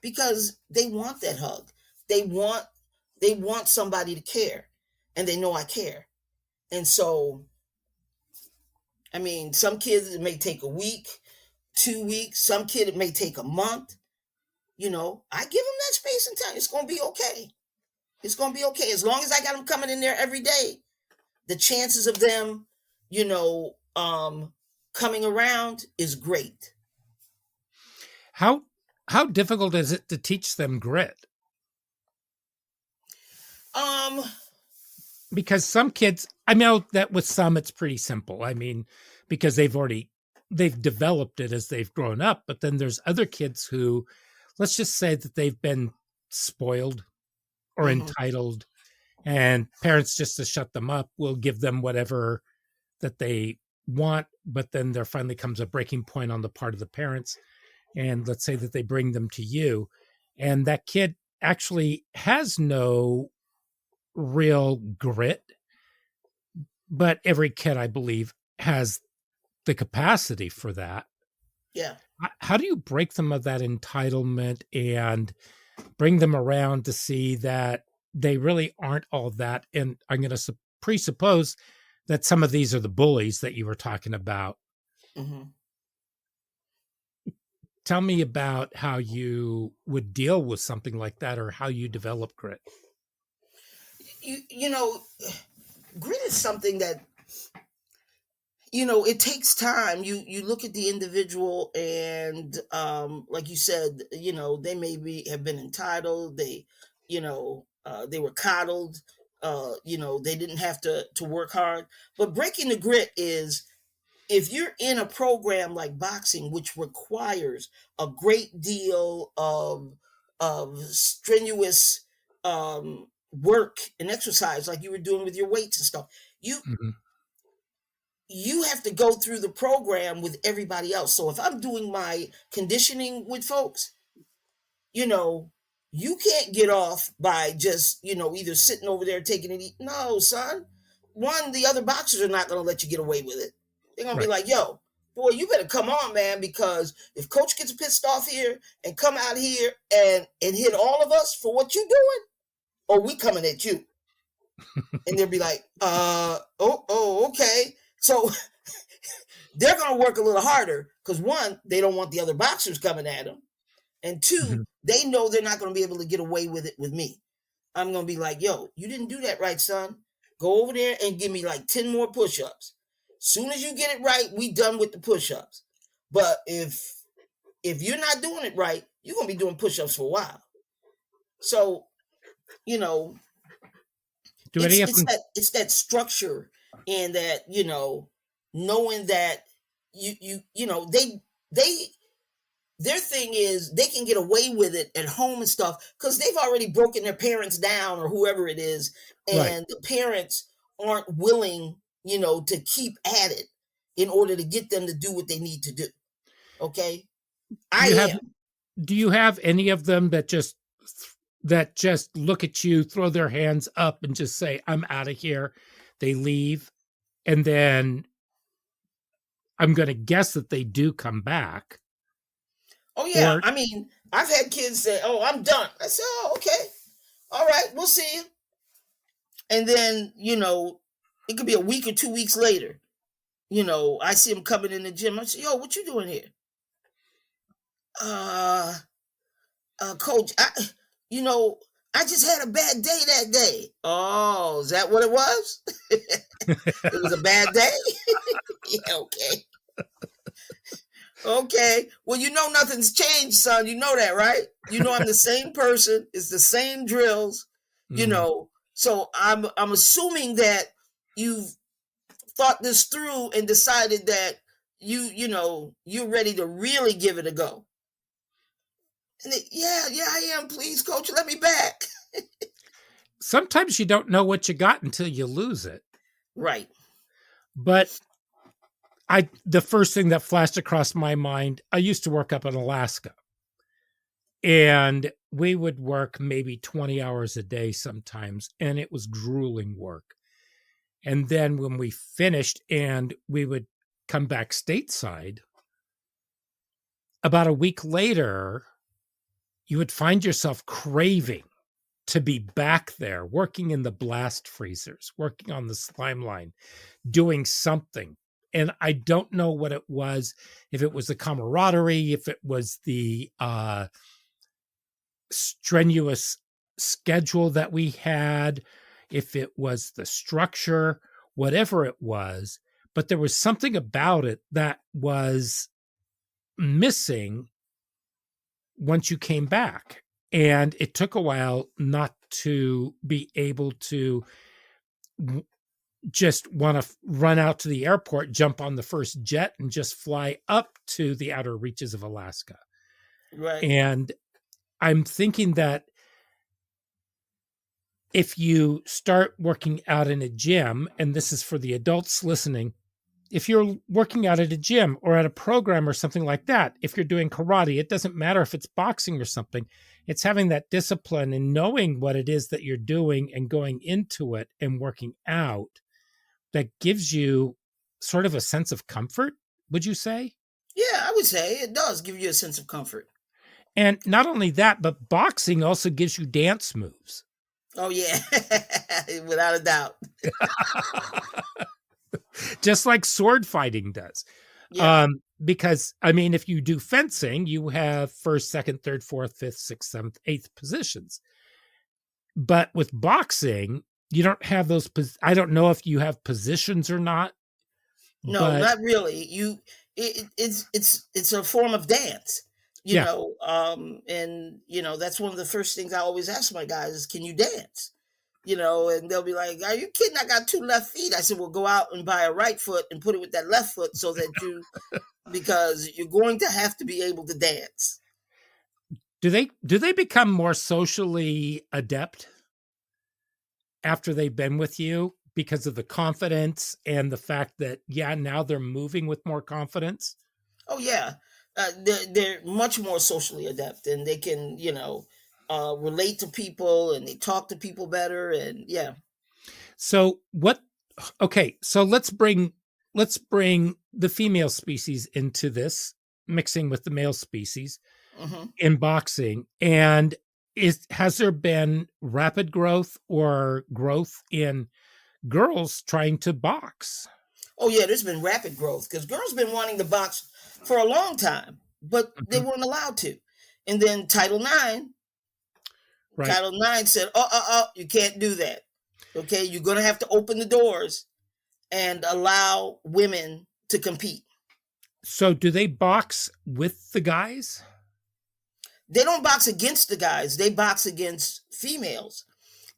because they want that hug. They want somebody to care, and they know I care. And so, I mean, some kids, it may take a week, 2 weeks. Some kid, it may take a month. I give them that space and time. It's going to be okay. It's going to be okay. As long as I got them coming in there every day, the chances of them, coming around is great. How difficult is it to teach them grit? Because some kids, I know that with some it's pretty simple. I mean, because they've developed it as they've grown up, but then there's other kids who, let's just say that they've been spoiled or entitled, and parents, just to shut them up, will give them whatever that they want, but then there finally comes a breaking point on the part of the parents, and let's say that they bring them to you, and that kid actually has no real grit, but every kid, I believe, has the capacity for that. Yeah. How do you break them of that entitlement and bring them around to see that they really aren't all that? And I'm going to presuppose that some of these are the bullies that you were talking about. Mm-hmm. Tell me about how you would deal with something like that, or how you develop grit. Grit is something that, it takes time. You look at the individual, and like you said, they have been entitled. They were coddled. They didn't have to work hard. But breaking the grit is, if you're in a program like boxing, which requires a great deal of strenuous work and exercise, like you were doing with your weights and stuff, you have to go through the program with everybody else. So if I'm doing my conditioning with folks, you can't get off by just, either sitting over there taking it. No, son. One, the other boxers are not going to let you get away with it. They're going to be like, yo, boy, you better come on, man, because if coach gets pissed off here and come out here and hit all of us for what you doing, or we coming at you. And they'll be like, okay. So they're going to work a little harder, because one, they don't want the other boxers coming at them. And two, they know they're not going to be able to get away with it with me. I'm going to be like, yo, you didn't do that right, son. Go over there and give me like 10 more push-ups. Soon as you get it right, we done with the push-ups. But if you're not doing it right, you're going to be doing push-ups for a while. So, it's that structure, and that, knowing that their thing is they can get away with it at home and stuff because they've already broken their parents down, or whoever it is, and the parents aren't willing, to keep at it in order to get them to do what they need to do. Okay, do you have any of them that just look at you, throw their hands up, and just say, "I'm out of here"? They leave, and then I'm going to guess that they do come back. Oh, yeah. I mean, I've had kids say, "Oh, I'm done." I said, "Oh, okay. All right, we'll see you." And then, it could be a week or 2 weeks later, I see them coming in the gym. I say, "Yo, what you doing here?" Coach, I just had a bad day that day. Oh, is that what it was? It was a bad day? Yeah, okay. Okay. Well, nothing's changed, son. You know that, right? I'm the same person. It's the same drills. Mm. So I'm assuming that you've thought this through and decided that you're ready to really give it a go. And yeah, I am. Please, coach, let me back. Sometimes you don't know what you got until you lose it. Right. But the first thing that flashed across my mind, I used to work up in Alaska, and we would work maybe 20 hours a day sometimes, and it was grueling work. And then when we finished and we would come back stateside, about a week later, you would find yourself craving to be back there working in the blast freezers, working on the slime line, doing something. And I don't know what it was, if it was the camaraderie, if it was the strenuous schedule that we had, if it was the structure, whatever it was. But there was something about it that was missing once you came back. And it took a while not to be able to just want to run out to the airport, jump on the first jet, and just fly up to the outer reaches of Alaska. Right. And I'm thinking that if you start working out in a gym, and this is for the adults listening, if you're working out at a gym or at a program or something like that, if you're doing karate, it doesn't matter if it's boxing or something. It's having that discipline and knowing what it is that you're doing and going into it and working out that gives you sort of a sense of comfort, would you say? Yeah, I would say it does give you a sense of comfort. And not only that, but boxing also gives you dance moves. Oh, yeah, without a doubt. Just like sword fighting does. Yeah. Because, I mean, if you do fencing, you have first, second, third, fourth, fifth, sixth, seventh, eighth positions. But with boxing, you don't have those. I don't know if you have positions or not. No, not really. It's a form of dance, Yeah. and that's one of the first things I always ask my guys is, can you dance? And they'll be like, are you kidding? I got two left feet. I said, well, go out and buy a right foot and put it with that left foot so that because you're going to have to be able to dance. Do they become more socially adept after they've been with you because of the confidence and the fact that, yeah, now they're moving with more confidence? Oh, yeah. They're much more socially adept, and they can, relate to people, and they talk to people better, and yeah. So okay, so let's bring the female species into this, mixing with the male species in boxing. And has there been rapid growth or growth in girls trying to box? Oh, yeah, there's been rapid growth because girls been wanting to box for a long time, but they weren't allowed to. And then Title IX said, you can't do that. Okay, you're going to have to open the doors and allow women to compete. So do they box with the guys? They don't box against the guys. They box against females.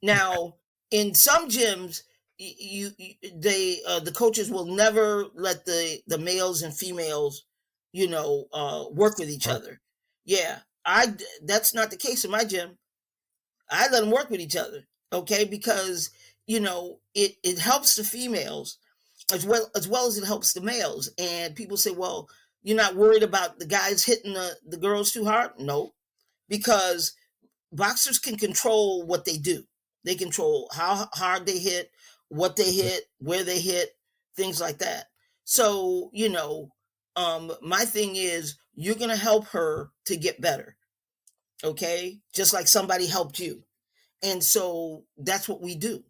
Now, in some gyms, the coaches will never let the males and females, work with each other. Yeah, that's not the case in my gym. I let them work with each other, okay, because it helps the females as well as it helps the males. And people say, well, you're not worried about the guys hitting the girls too hard? No, because boxers can control what they do. They control how hard they hit, what they hit, where they hit, things like that. So, my thing is, you're going to help her to get better. Okay. Just like somebody helped you. And so that's what we do.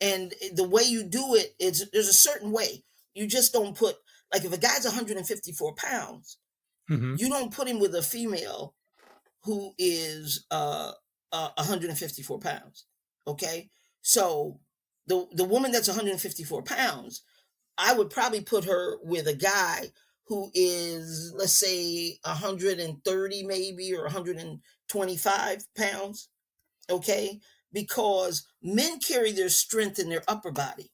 And the way you do it is there's a certain way. You just don't put, like, if a guy's 154 pounds, you don't put him with a female who is 154 pounds. Okay. So the woman that's 154 pounds, I would probably put her with a guy who is, let's say, 130 maybe, or 125 pounds. Okay. Because men carry their strength in their upper body.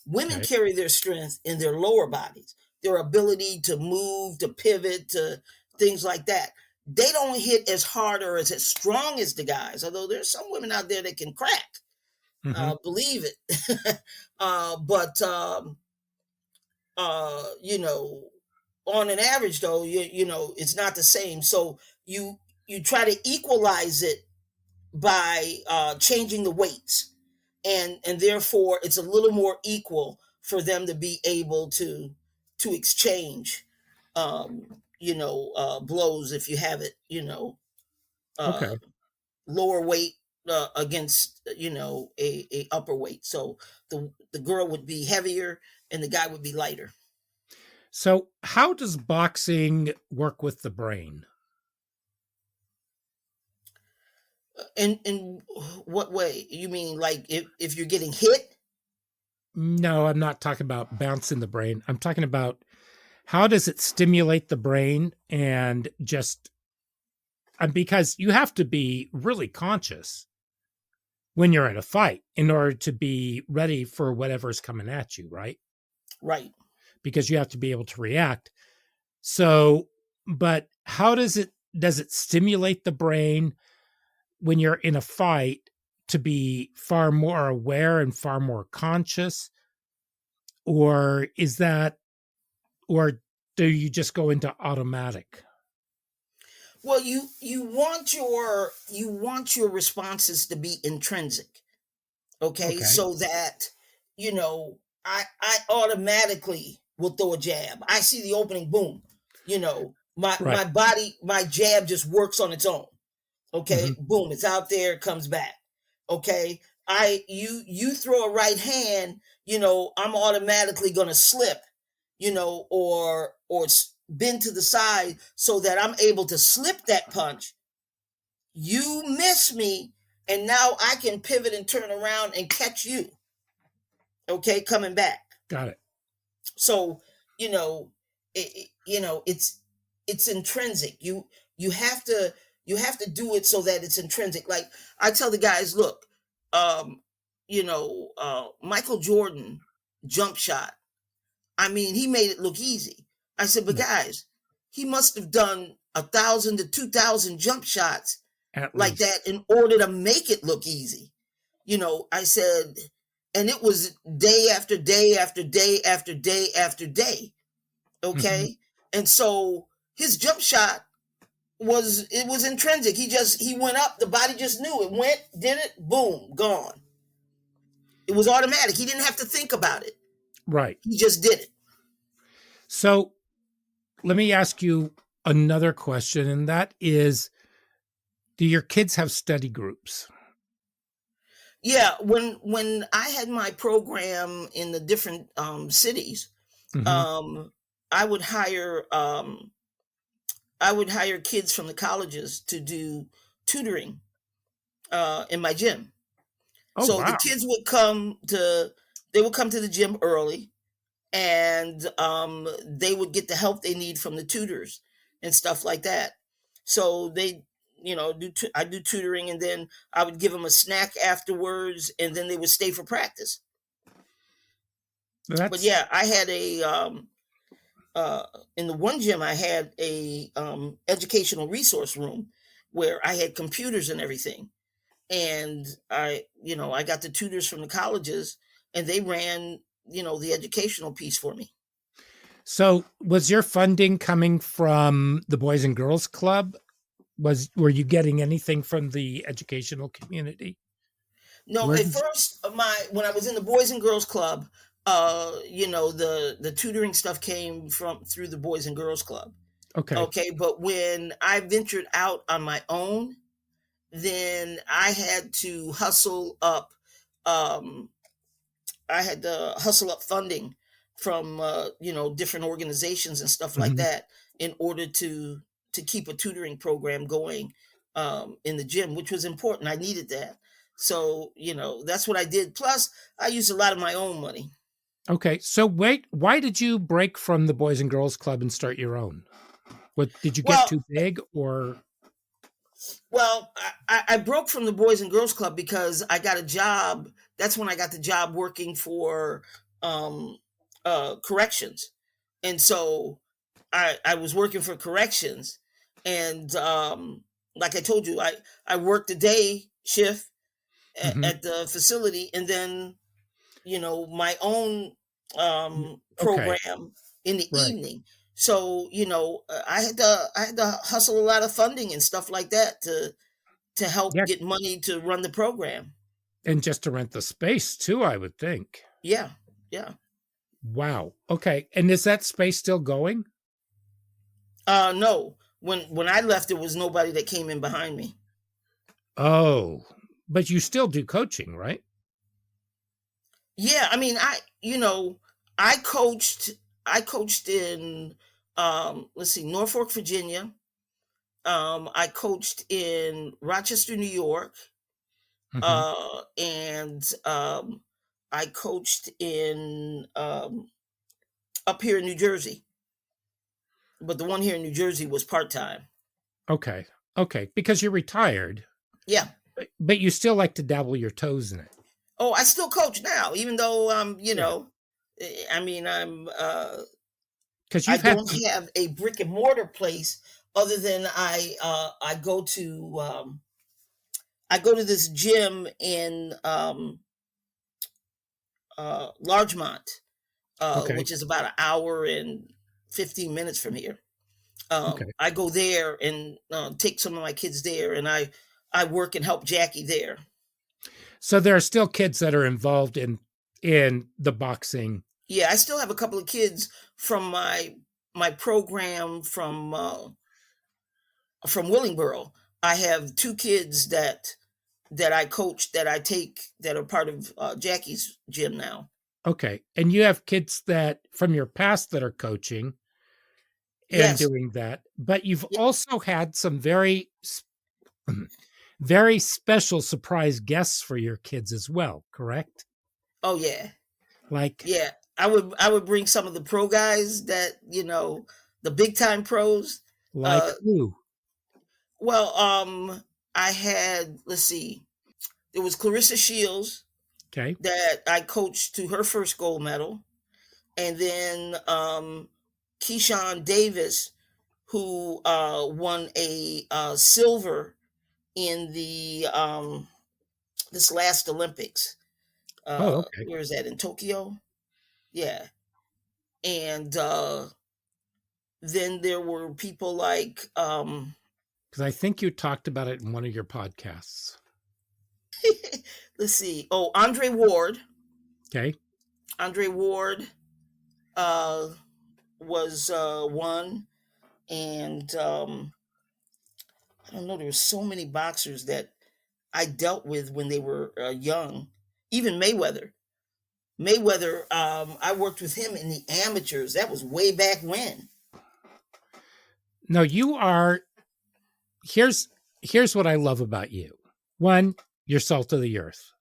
Women Okay. carry their strength in their lower bodies, their ability to move, to pivot, to things like that. They don't hit as hard or as strong as the guys, although there's some women out there that can crack. Mm-hmm. Believe it. But you know, on an average though, you know, it's not the same. So you try to equalize it by changing the weights, and therefore it's a little more equal for them to be able to exchange, blows, if you have it, uh, Okay. lower weight against, a upper weight. So the girl would be heavier and the guy would be lighter. So, how does boxing work with the brain? In what way? You mean like if you're getting hit? No, I'm not talking about bouncing the brain. I'm talking about how does it stimulate the brain and just because you have to be really conscious when you're in a fight in order to be ready for whatever's coming at you, right? Right. Because you have to be able to react. So, but how does it stimulate the brain when you're in a fight to be far more aware and far more conscious? Or is that, or do you just go into automatic? Well, you want your responses to be intrinsic, okay? Okay. So that, I automatically will throw a jab. I see the opening, boom. My Right. body, my jab just works on its own. Okay, Hmm. boom, it's out there, it comes back. Okay, you throw a right hand, I'm automatically gonna slip, or bend to the side so that I'm able to slip that punch. You miss me, and now I can pivot and turn around and catch you. Okay, coming back. Got it. So, you know, it's intrinsic. You have to do it so that it's intrinsic. Like I tell the guys, look, Michael Jordan jump shot. I mean, he made it look easy. I said, but Yeah, guys, he must have done 1,000 to 2,000 jump shots at like least. that in order to make it look easy. I said, and it was day after day after day after day after day. Hmm. Okay. And so his jump shot was intrinsic. He went up, the body just knew it, went, did it, boom, gone. It was automatic. He didn't have to think about it. Right. He just did it. So let me ask you another question, and that is, do your kids have study groups? Yeah, when I had my program in the different cities, Hmm. um, I would hire um, I would hire kids from the colleges to do tutoring in my gym. Oh, So the wow. kids they would come to the gym early, and they would get the help they need from the tutors and stuff like that. So they, I do tutoring, and then I would give them a snack afterwards, and then they would stay for practice. But That's yeah, I had uh, in the one gym, I had a educational resource room where I had computers and everything, and I got the tutors from the colleges, and they ran, the educational piece for me. so. Was your funding coming from the Boys and Girls Club? Were you getting anything from the educational community? No, Where at did you, first, when I was in the Boys and Girls Club, the tutoring stuff came from through the Boys and Girls Club. okay. Okay, but when I ventured out on my own, then um I had to hustle up funding from different organizations and stuff like Mhm. that in order to keep a tutoring program going in the gym, which was important. I needed that. So, that's what I did. Plus, I used a lot of my own money. Okay. So wait, why did you break from the Boys and Girls Club and start your own? What did you get Well, too big or? well, I broke from the Boys and Girls Club because I got a job. That's when I got the job working for um, corrections, and so I was working for corrections, and like I told you, I worked a day shift Mhm. at the facility, and then my own Okay. program in the Right. evening. So I had to hustle a lot of funding and stuff like that to help Yeah. get money to run the program. And just to rent the space too, I would think. Yeah, yeah. Wow. Okay. And is that space still going? No, when I left, there was nobody that came in behind me. Oh, but you still do coaching, right? Yeah, I mean, I coached. I coached in let's see, Norfolk, Virginia. I coached in Rochester, New York, Mhm. and I coached in up here in New Jersey. But the one here in New Jersey was part time. Okay. Okay. Because you're retired, Yeah. but you still like to dabble your toes in it. Oh, I still coach now, even though Yeah. I mean, Because I you've had don't some. have a brick and mortar place other than I go to this gym in Largemont, Okay. which is about an hour and 15 minutes from here. Okay. I go there and take some of my kids there, and I work and help Jackie there. So there are still kids that are involved in the boxing. Yeah, I still have a couple of kids from my program from Willingboro. I have two kids that I coach that I take that are part of Jackie's gym now. Okay. And you have kids that from your past that are coaching and Yes. doing that, but you've Yeah. also had some very special surprise guests for your kids as well, correct? Oh yeah. Like Yeah. I would bring some of the pro guys that the big time pros. like Uh, who? well, I had, let's see, it was Clarissa Shields Okay. that I coached to her first gold medal, and then Keyshawn Davis, who won a silver in the this last Olympics. Oh, okay. Where is that, in Tokyo? Yeah, and then there were people like Because I think you talked about it in one of your podcasts. let's see, oh, Andre Ward. Okay. Andre Ward uh, was one, and I don't know. There were so many boxers that I dealt with when they were young. Even Mayweather. Mayweather, I worked with him in the amateurs. That was way back when. No, you are here's here's what I love about you. One, you're salt of the earth.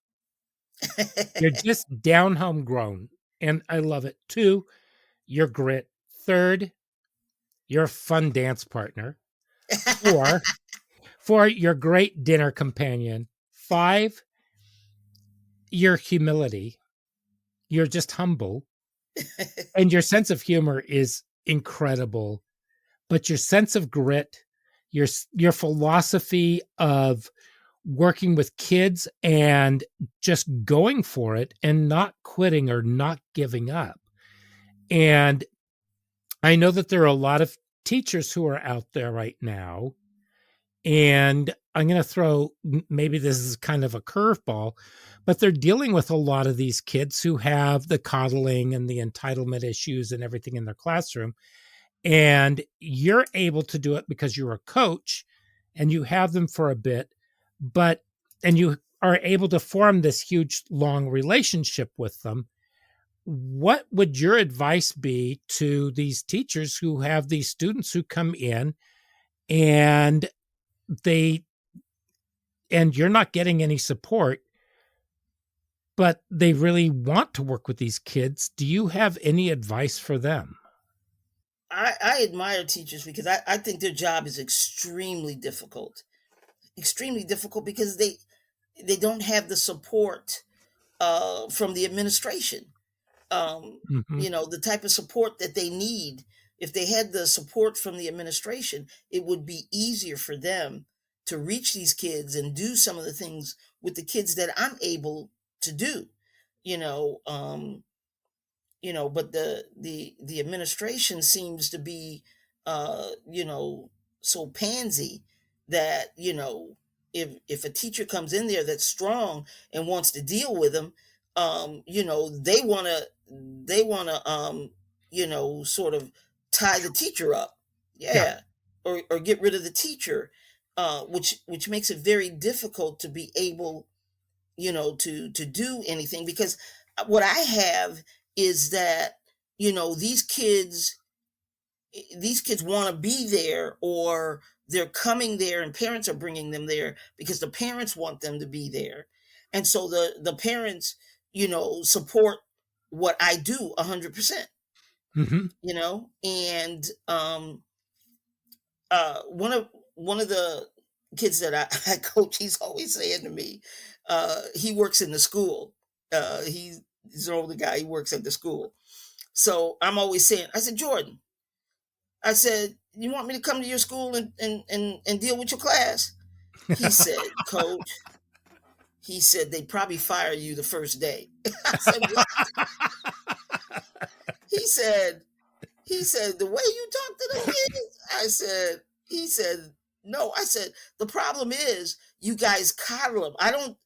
You're just down home grown, and I love it. Two, your grit. Third, you're a fun dance partner. Four, your great dinner companion. Five, your humility. You're just humble, and your sense of humor is incredible. But your sense of grit, your philosophy of working with kids and just going for it and not quitting or not giving up. And I know that there are a lot of teachers who are out there right now. And I'm going to throw, maybe this is kind of a curveball, but they're dealing with a lot of these kids who have the coddling and the entitlement issues and everything in their classroom. And you're able to do it because you're a coach and you have them for a bit, and you are able to form this huge, long relationship with them. What would your advice be to these teachers who have these students who come in and they, and you're not getting any support, but they really want to work with these kids. Do you have any advice for them? I admire teachers because I think their job is extremely difficult because they don't have the support from the administration. Mm-hmm. The type of support that they need. If they had the support from the administration, it would be easier for them to reach these kids and do some of the things with the kids that I'm able to do. You know, um, but the administration seems to be so pansy that if a teacher comes in there that's strong and wants to deal with them, they want to sort of tie the teacher up, Yeah. yeah, or get rid of the teacher, which makes it very difficult to be able to do anything, because what I have is that you know these kids these kids want to be there, or they're coming there and parents are bringing them there because the parents want them to be there, and so the parents support what I do 100%. Mm-hmm. And one of the kids that I coach, he's always saying to me, he works in the school. He's an older guy. He works at the school. So I'm always saying, I said, Jordan, I said, you want me to come to your school and deal with your class? He said, Coach, he said, they'd probably fire you the first day. I said, what? He said, the way you talk to them kids, he said, no. I said, the problem is you guys coddle them.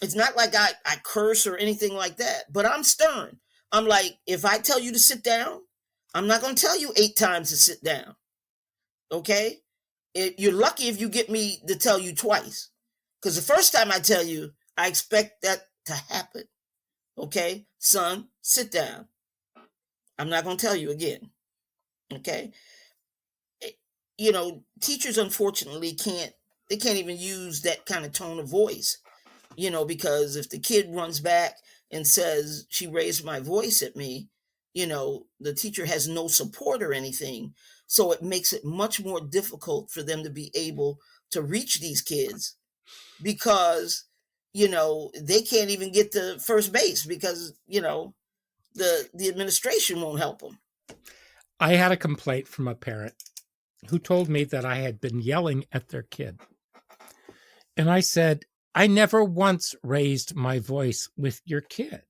It's not like I curse or anything like that, but I'm stern. I'm like, if I tell you to sit down, I'm not going to tell you 8 times to sit down. Okay? You're lucky if you get me to tell you twice. Because the first time I tell you, I expect that to happen. Okay? Son, sit down. I'm not going to tell you again. Okay? Teachers unfortunately can't even use that kind of tone of voice, because if the kid runs back and says she raised my voice at me, the teacher has no support or anything. So it makes it much more difficult for them to be able to reach these kids, because, they can't even get to first base because, the administration won't help them. I had a complaint from a parent who told me that I had been yelling at their kid. And I said, I never once raised my voice with your kid.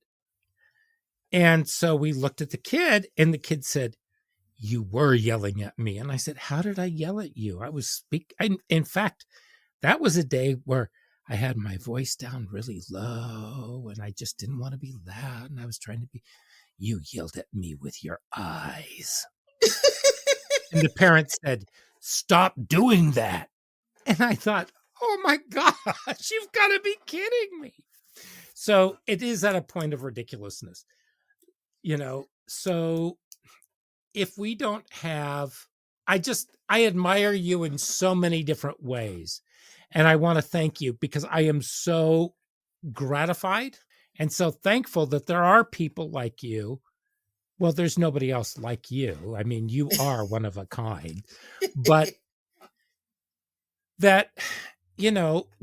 And so we looked at the kid, and the kid said, you were yelling at me. And I said, how did I yell at you? In fact, that was a day where I had my voice down really low and I just didn't want to be loud. And I was trying to be, you yelled at me with your eyes. And the parent said, stop doing that. And I thought, oh my gosh, you've got to be kidding me. So it is at a point of ridiculousness, so if we don't have, I admire you in so many different ways. And I want to thank you because I am so gratified and so thankful that there are people like you. Well, there's nobody else like you. I mean, you are one of a kind, but that,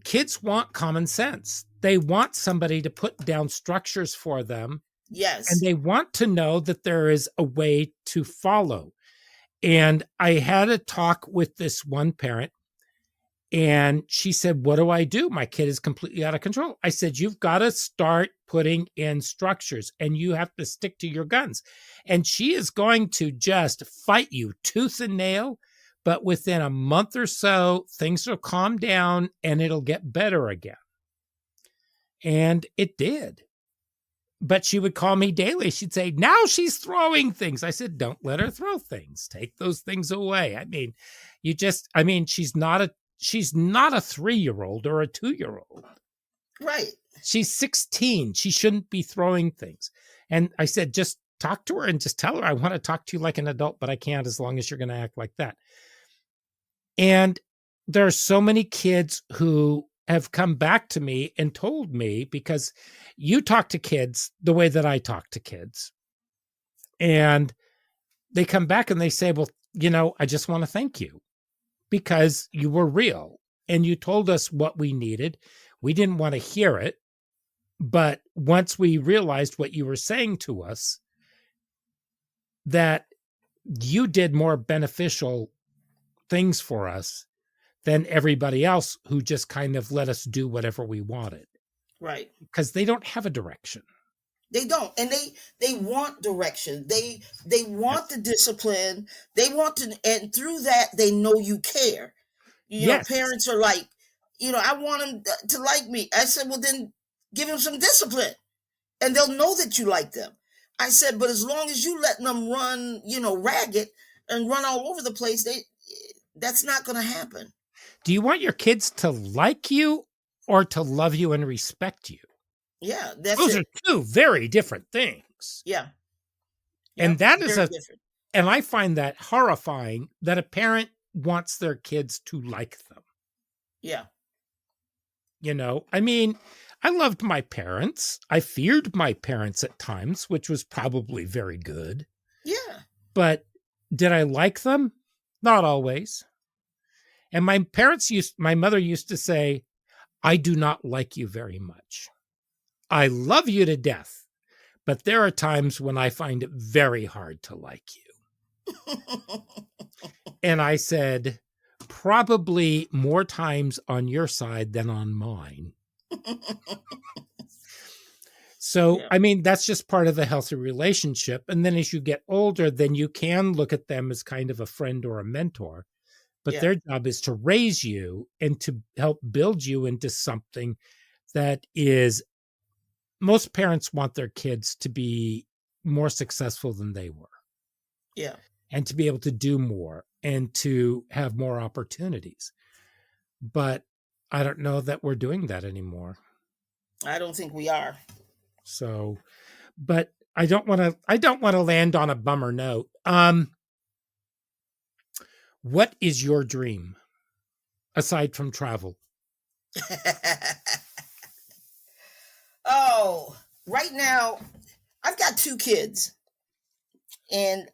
kids want common sense. They want somebody to put down structures for them. Yes. And they want to know that there is a way to follow. And I had a talk with this one parent, and she said, what do I do? My kid is completely out of control. I said, you've got to start putting in structures and you have to stick to your guns. And she is going to just fight you tooth and nail. But within a month or so, things will calm down and it'll get better again. And it did. But she would call me daily. She'd say, now she's throwing things. I said, don't let her throw things. Take those things away. I mean, she's not a 3-year-old or a 2-year-old. Right. She's 16. She shouldn't be throwing things. And I said, just talk to her and just tell her, I want to talk to you like an adult, but I can't as long as you're going to act like that. And there are so many kids who have come back to me and told me, because you talk to kids the way that I talk to kids. And they come back and they say, well, I just want to thank you because you were real and you told us what we needed. We didn't want to hear it. But once we realized what you were saying to us, that you did more beneficial things for us than everybody else who just kind of let us do whatever we wanted. Right. Because they don't have a direction. They don't. And they want direction. They want the discipline. They want to, and through that, they know you care. Parents are like, I want them to like me. I said, well, then give them some discipline and they'll know that you like them. I said, but as long as you letting them run, ragged and run all over the place, that's not going to happen. Do you want your kids to like you or to love you and respect you? Yeah, those are two very different things. Yeah. And that is different. And I find that horrifying that a parent wants their kids to like them. Yeah. I mean, I loved my parents. I feared my parents at times, which was probably very good. Yeah. But did I like them? Not always. And my mother used to say, I do not like you very much. I love you to death, but there are times when I find it very hard to like you. And I said, probably more times on your side than on mine. So, yeah. I mean, that's just part of a healthy relationship. And then as you get older, then you can look at them as kind of a friend or a mentor. But their job is to raise you and to help build you into something that is, most parents want their kids to be more successful than they were. Yeah. And to be able to do more and to have more opportunities. But I don't know that we're doing that anymore. I don't think we are. So, but I don't want to land on a bummer note. What is your dream aside from travel? Oh, right now I've got 2 kids and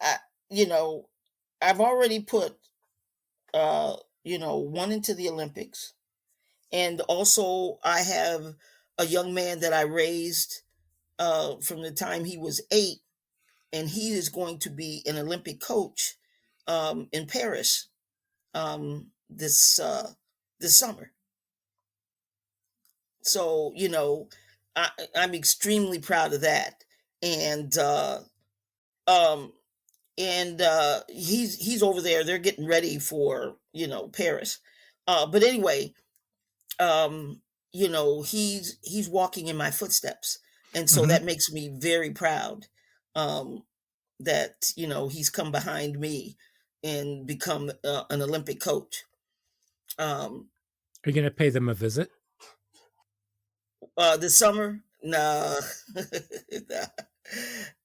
I've already put one into the Olympics, and also I have a young man that I raised from the time he was 8, and he is going to be an Olympic coach in Paris this summer. So I'm extremely proud of that, and he's over there. They're getting ready for Paris, but anyway, he's walking in my footsteps, and so that makes me very proud that he's come behind me and become an Olympic coach. Are you going to pay them a visit this summer? No.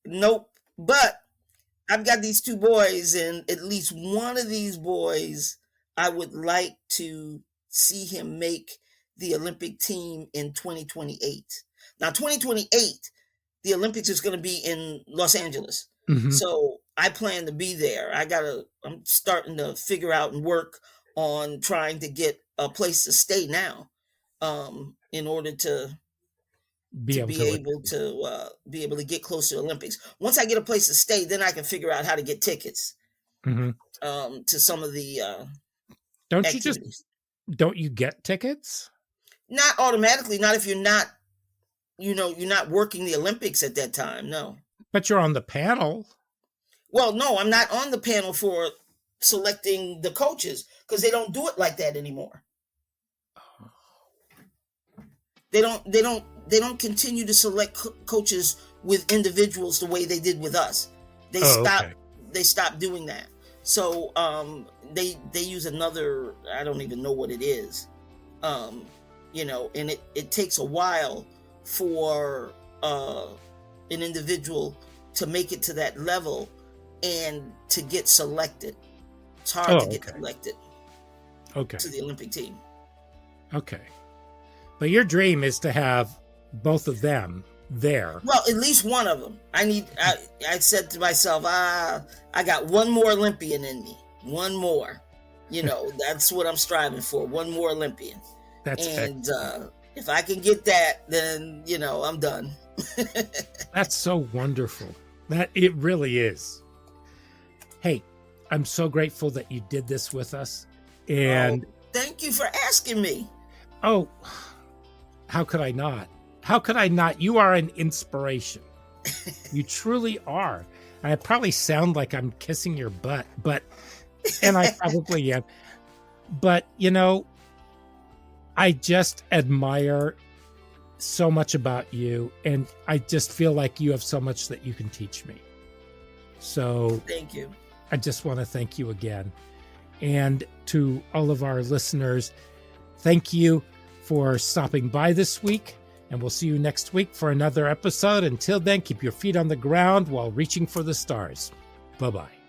Nope. But I've got these 2 boys, and at least one of these boys, I would like to see him make the Olympic team in 2028. Now, 2028, the Olympics is going to be in Los Angeles. So I plan to be there. I'm starting to figure out and work on trying to get a place to stay now, in order to be able to get close to the Olympics. Once I get a place to stay, then I can figure out how to get tickets to some of the activities. Don't you get tickets? Not automatically, not if you're not working the Olympics at that time, no. But you're on the panel. Well, no, I'm not on the panel for selecting the coaches, because they don't do it like that anymore. They don't continue to select coaches with individuals the way they did with us. They stopped doing that. So they use another, I don't even know what it is. And it takes a while for an individual to make it to that level and to get selected. It's hard to get selected to the Olympic team. Okay. But your dream is to have both of them there. Well, at least one of them. I said to myself, I got one more Olympian in me. One more. That's what I'm striving for. One more Olympian. And if I can get that, then, I'm done. That's so wonderful. That it really is. Hey, I'm so grateful that you did this with us. And thank you for asking me. Oh, how could I not? How could I not? You are an inspiration. You truly are. I probably sound like I'm kissing your butt, and I probably am. But, I just admire so much about you, and I just feel like you have so much that you can teach me. So thank you. I just want to thank you again. And to all of our listeners, thank you for stopping by this week. And we'll see you next week for another episode. Until then, keep your feet on the ground while reaching for the stars. Bye-bye.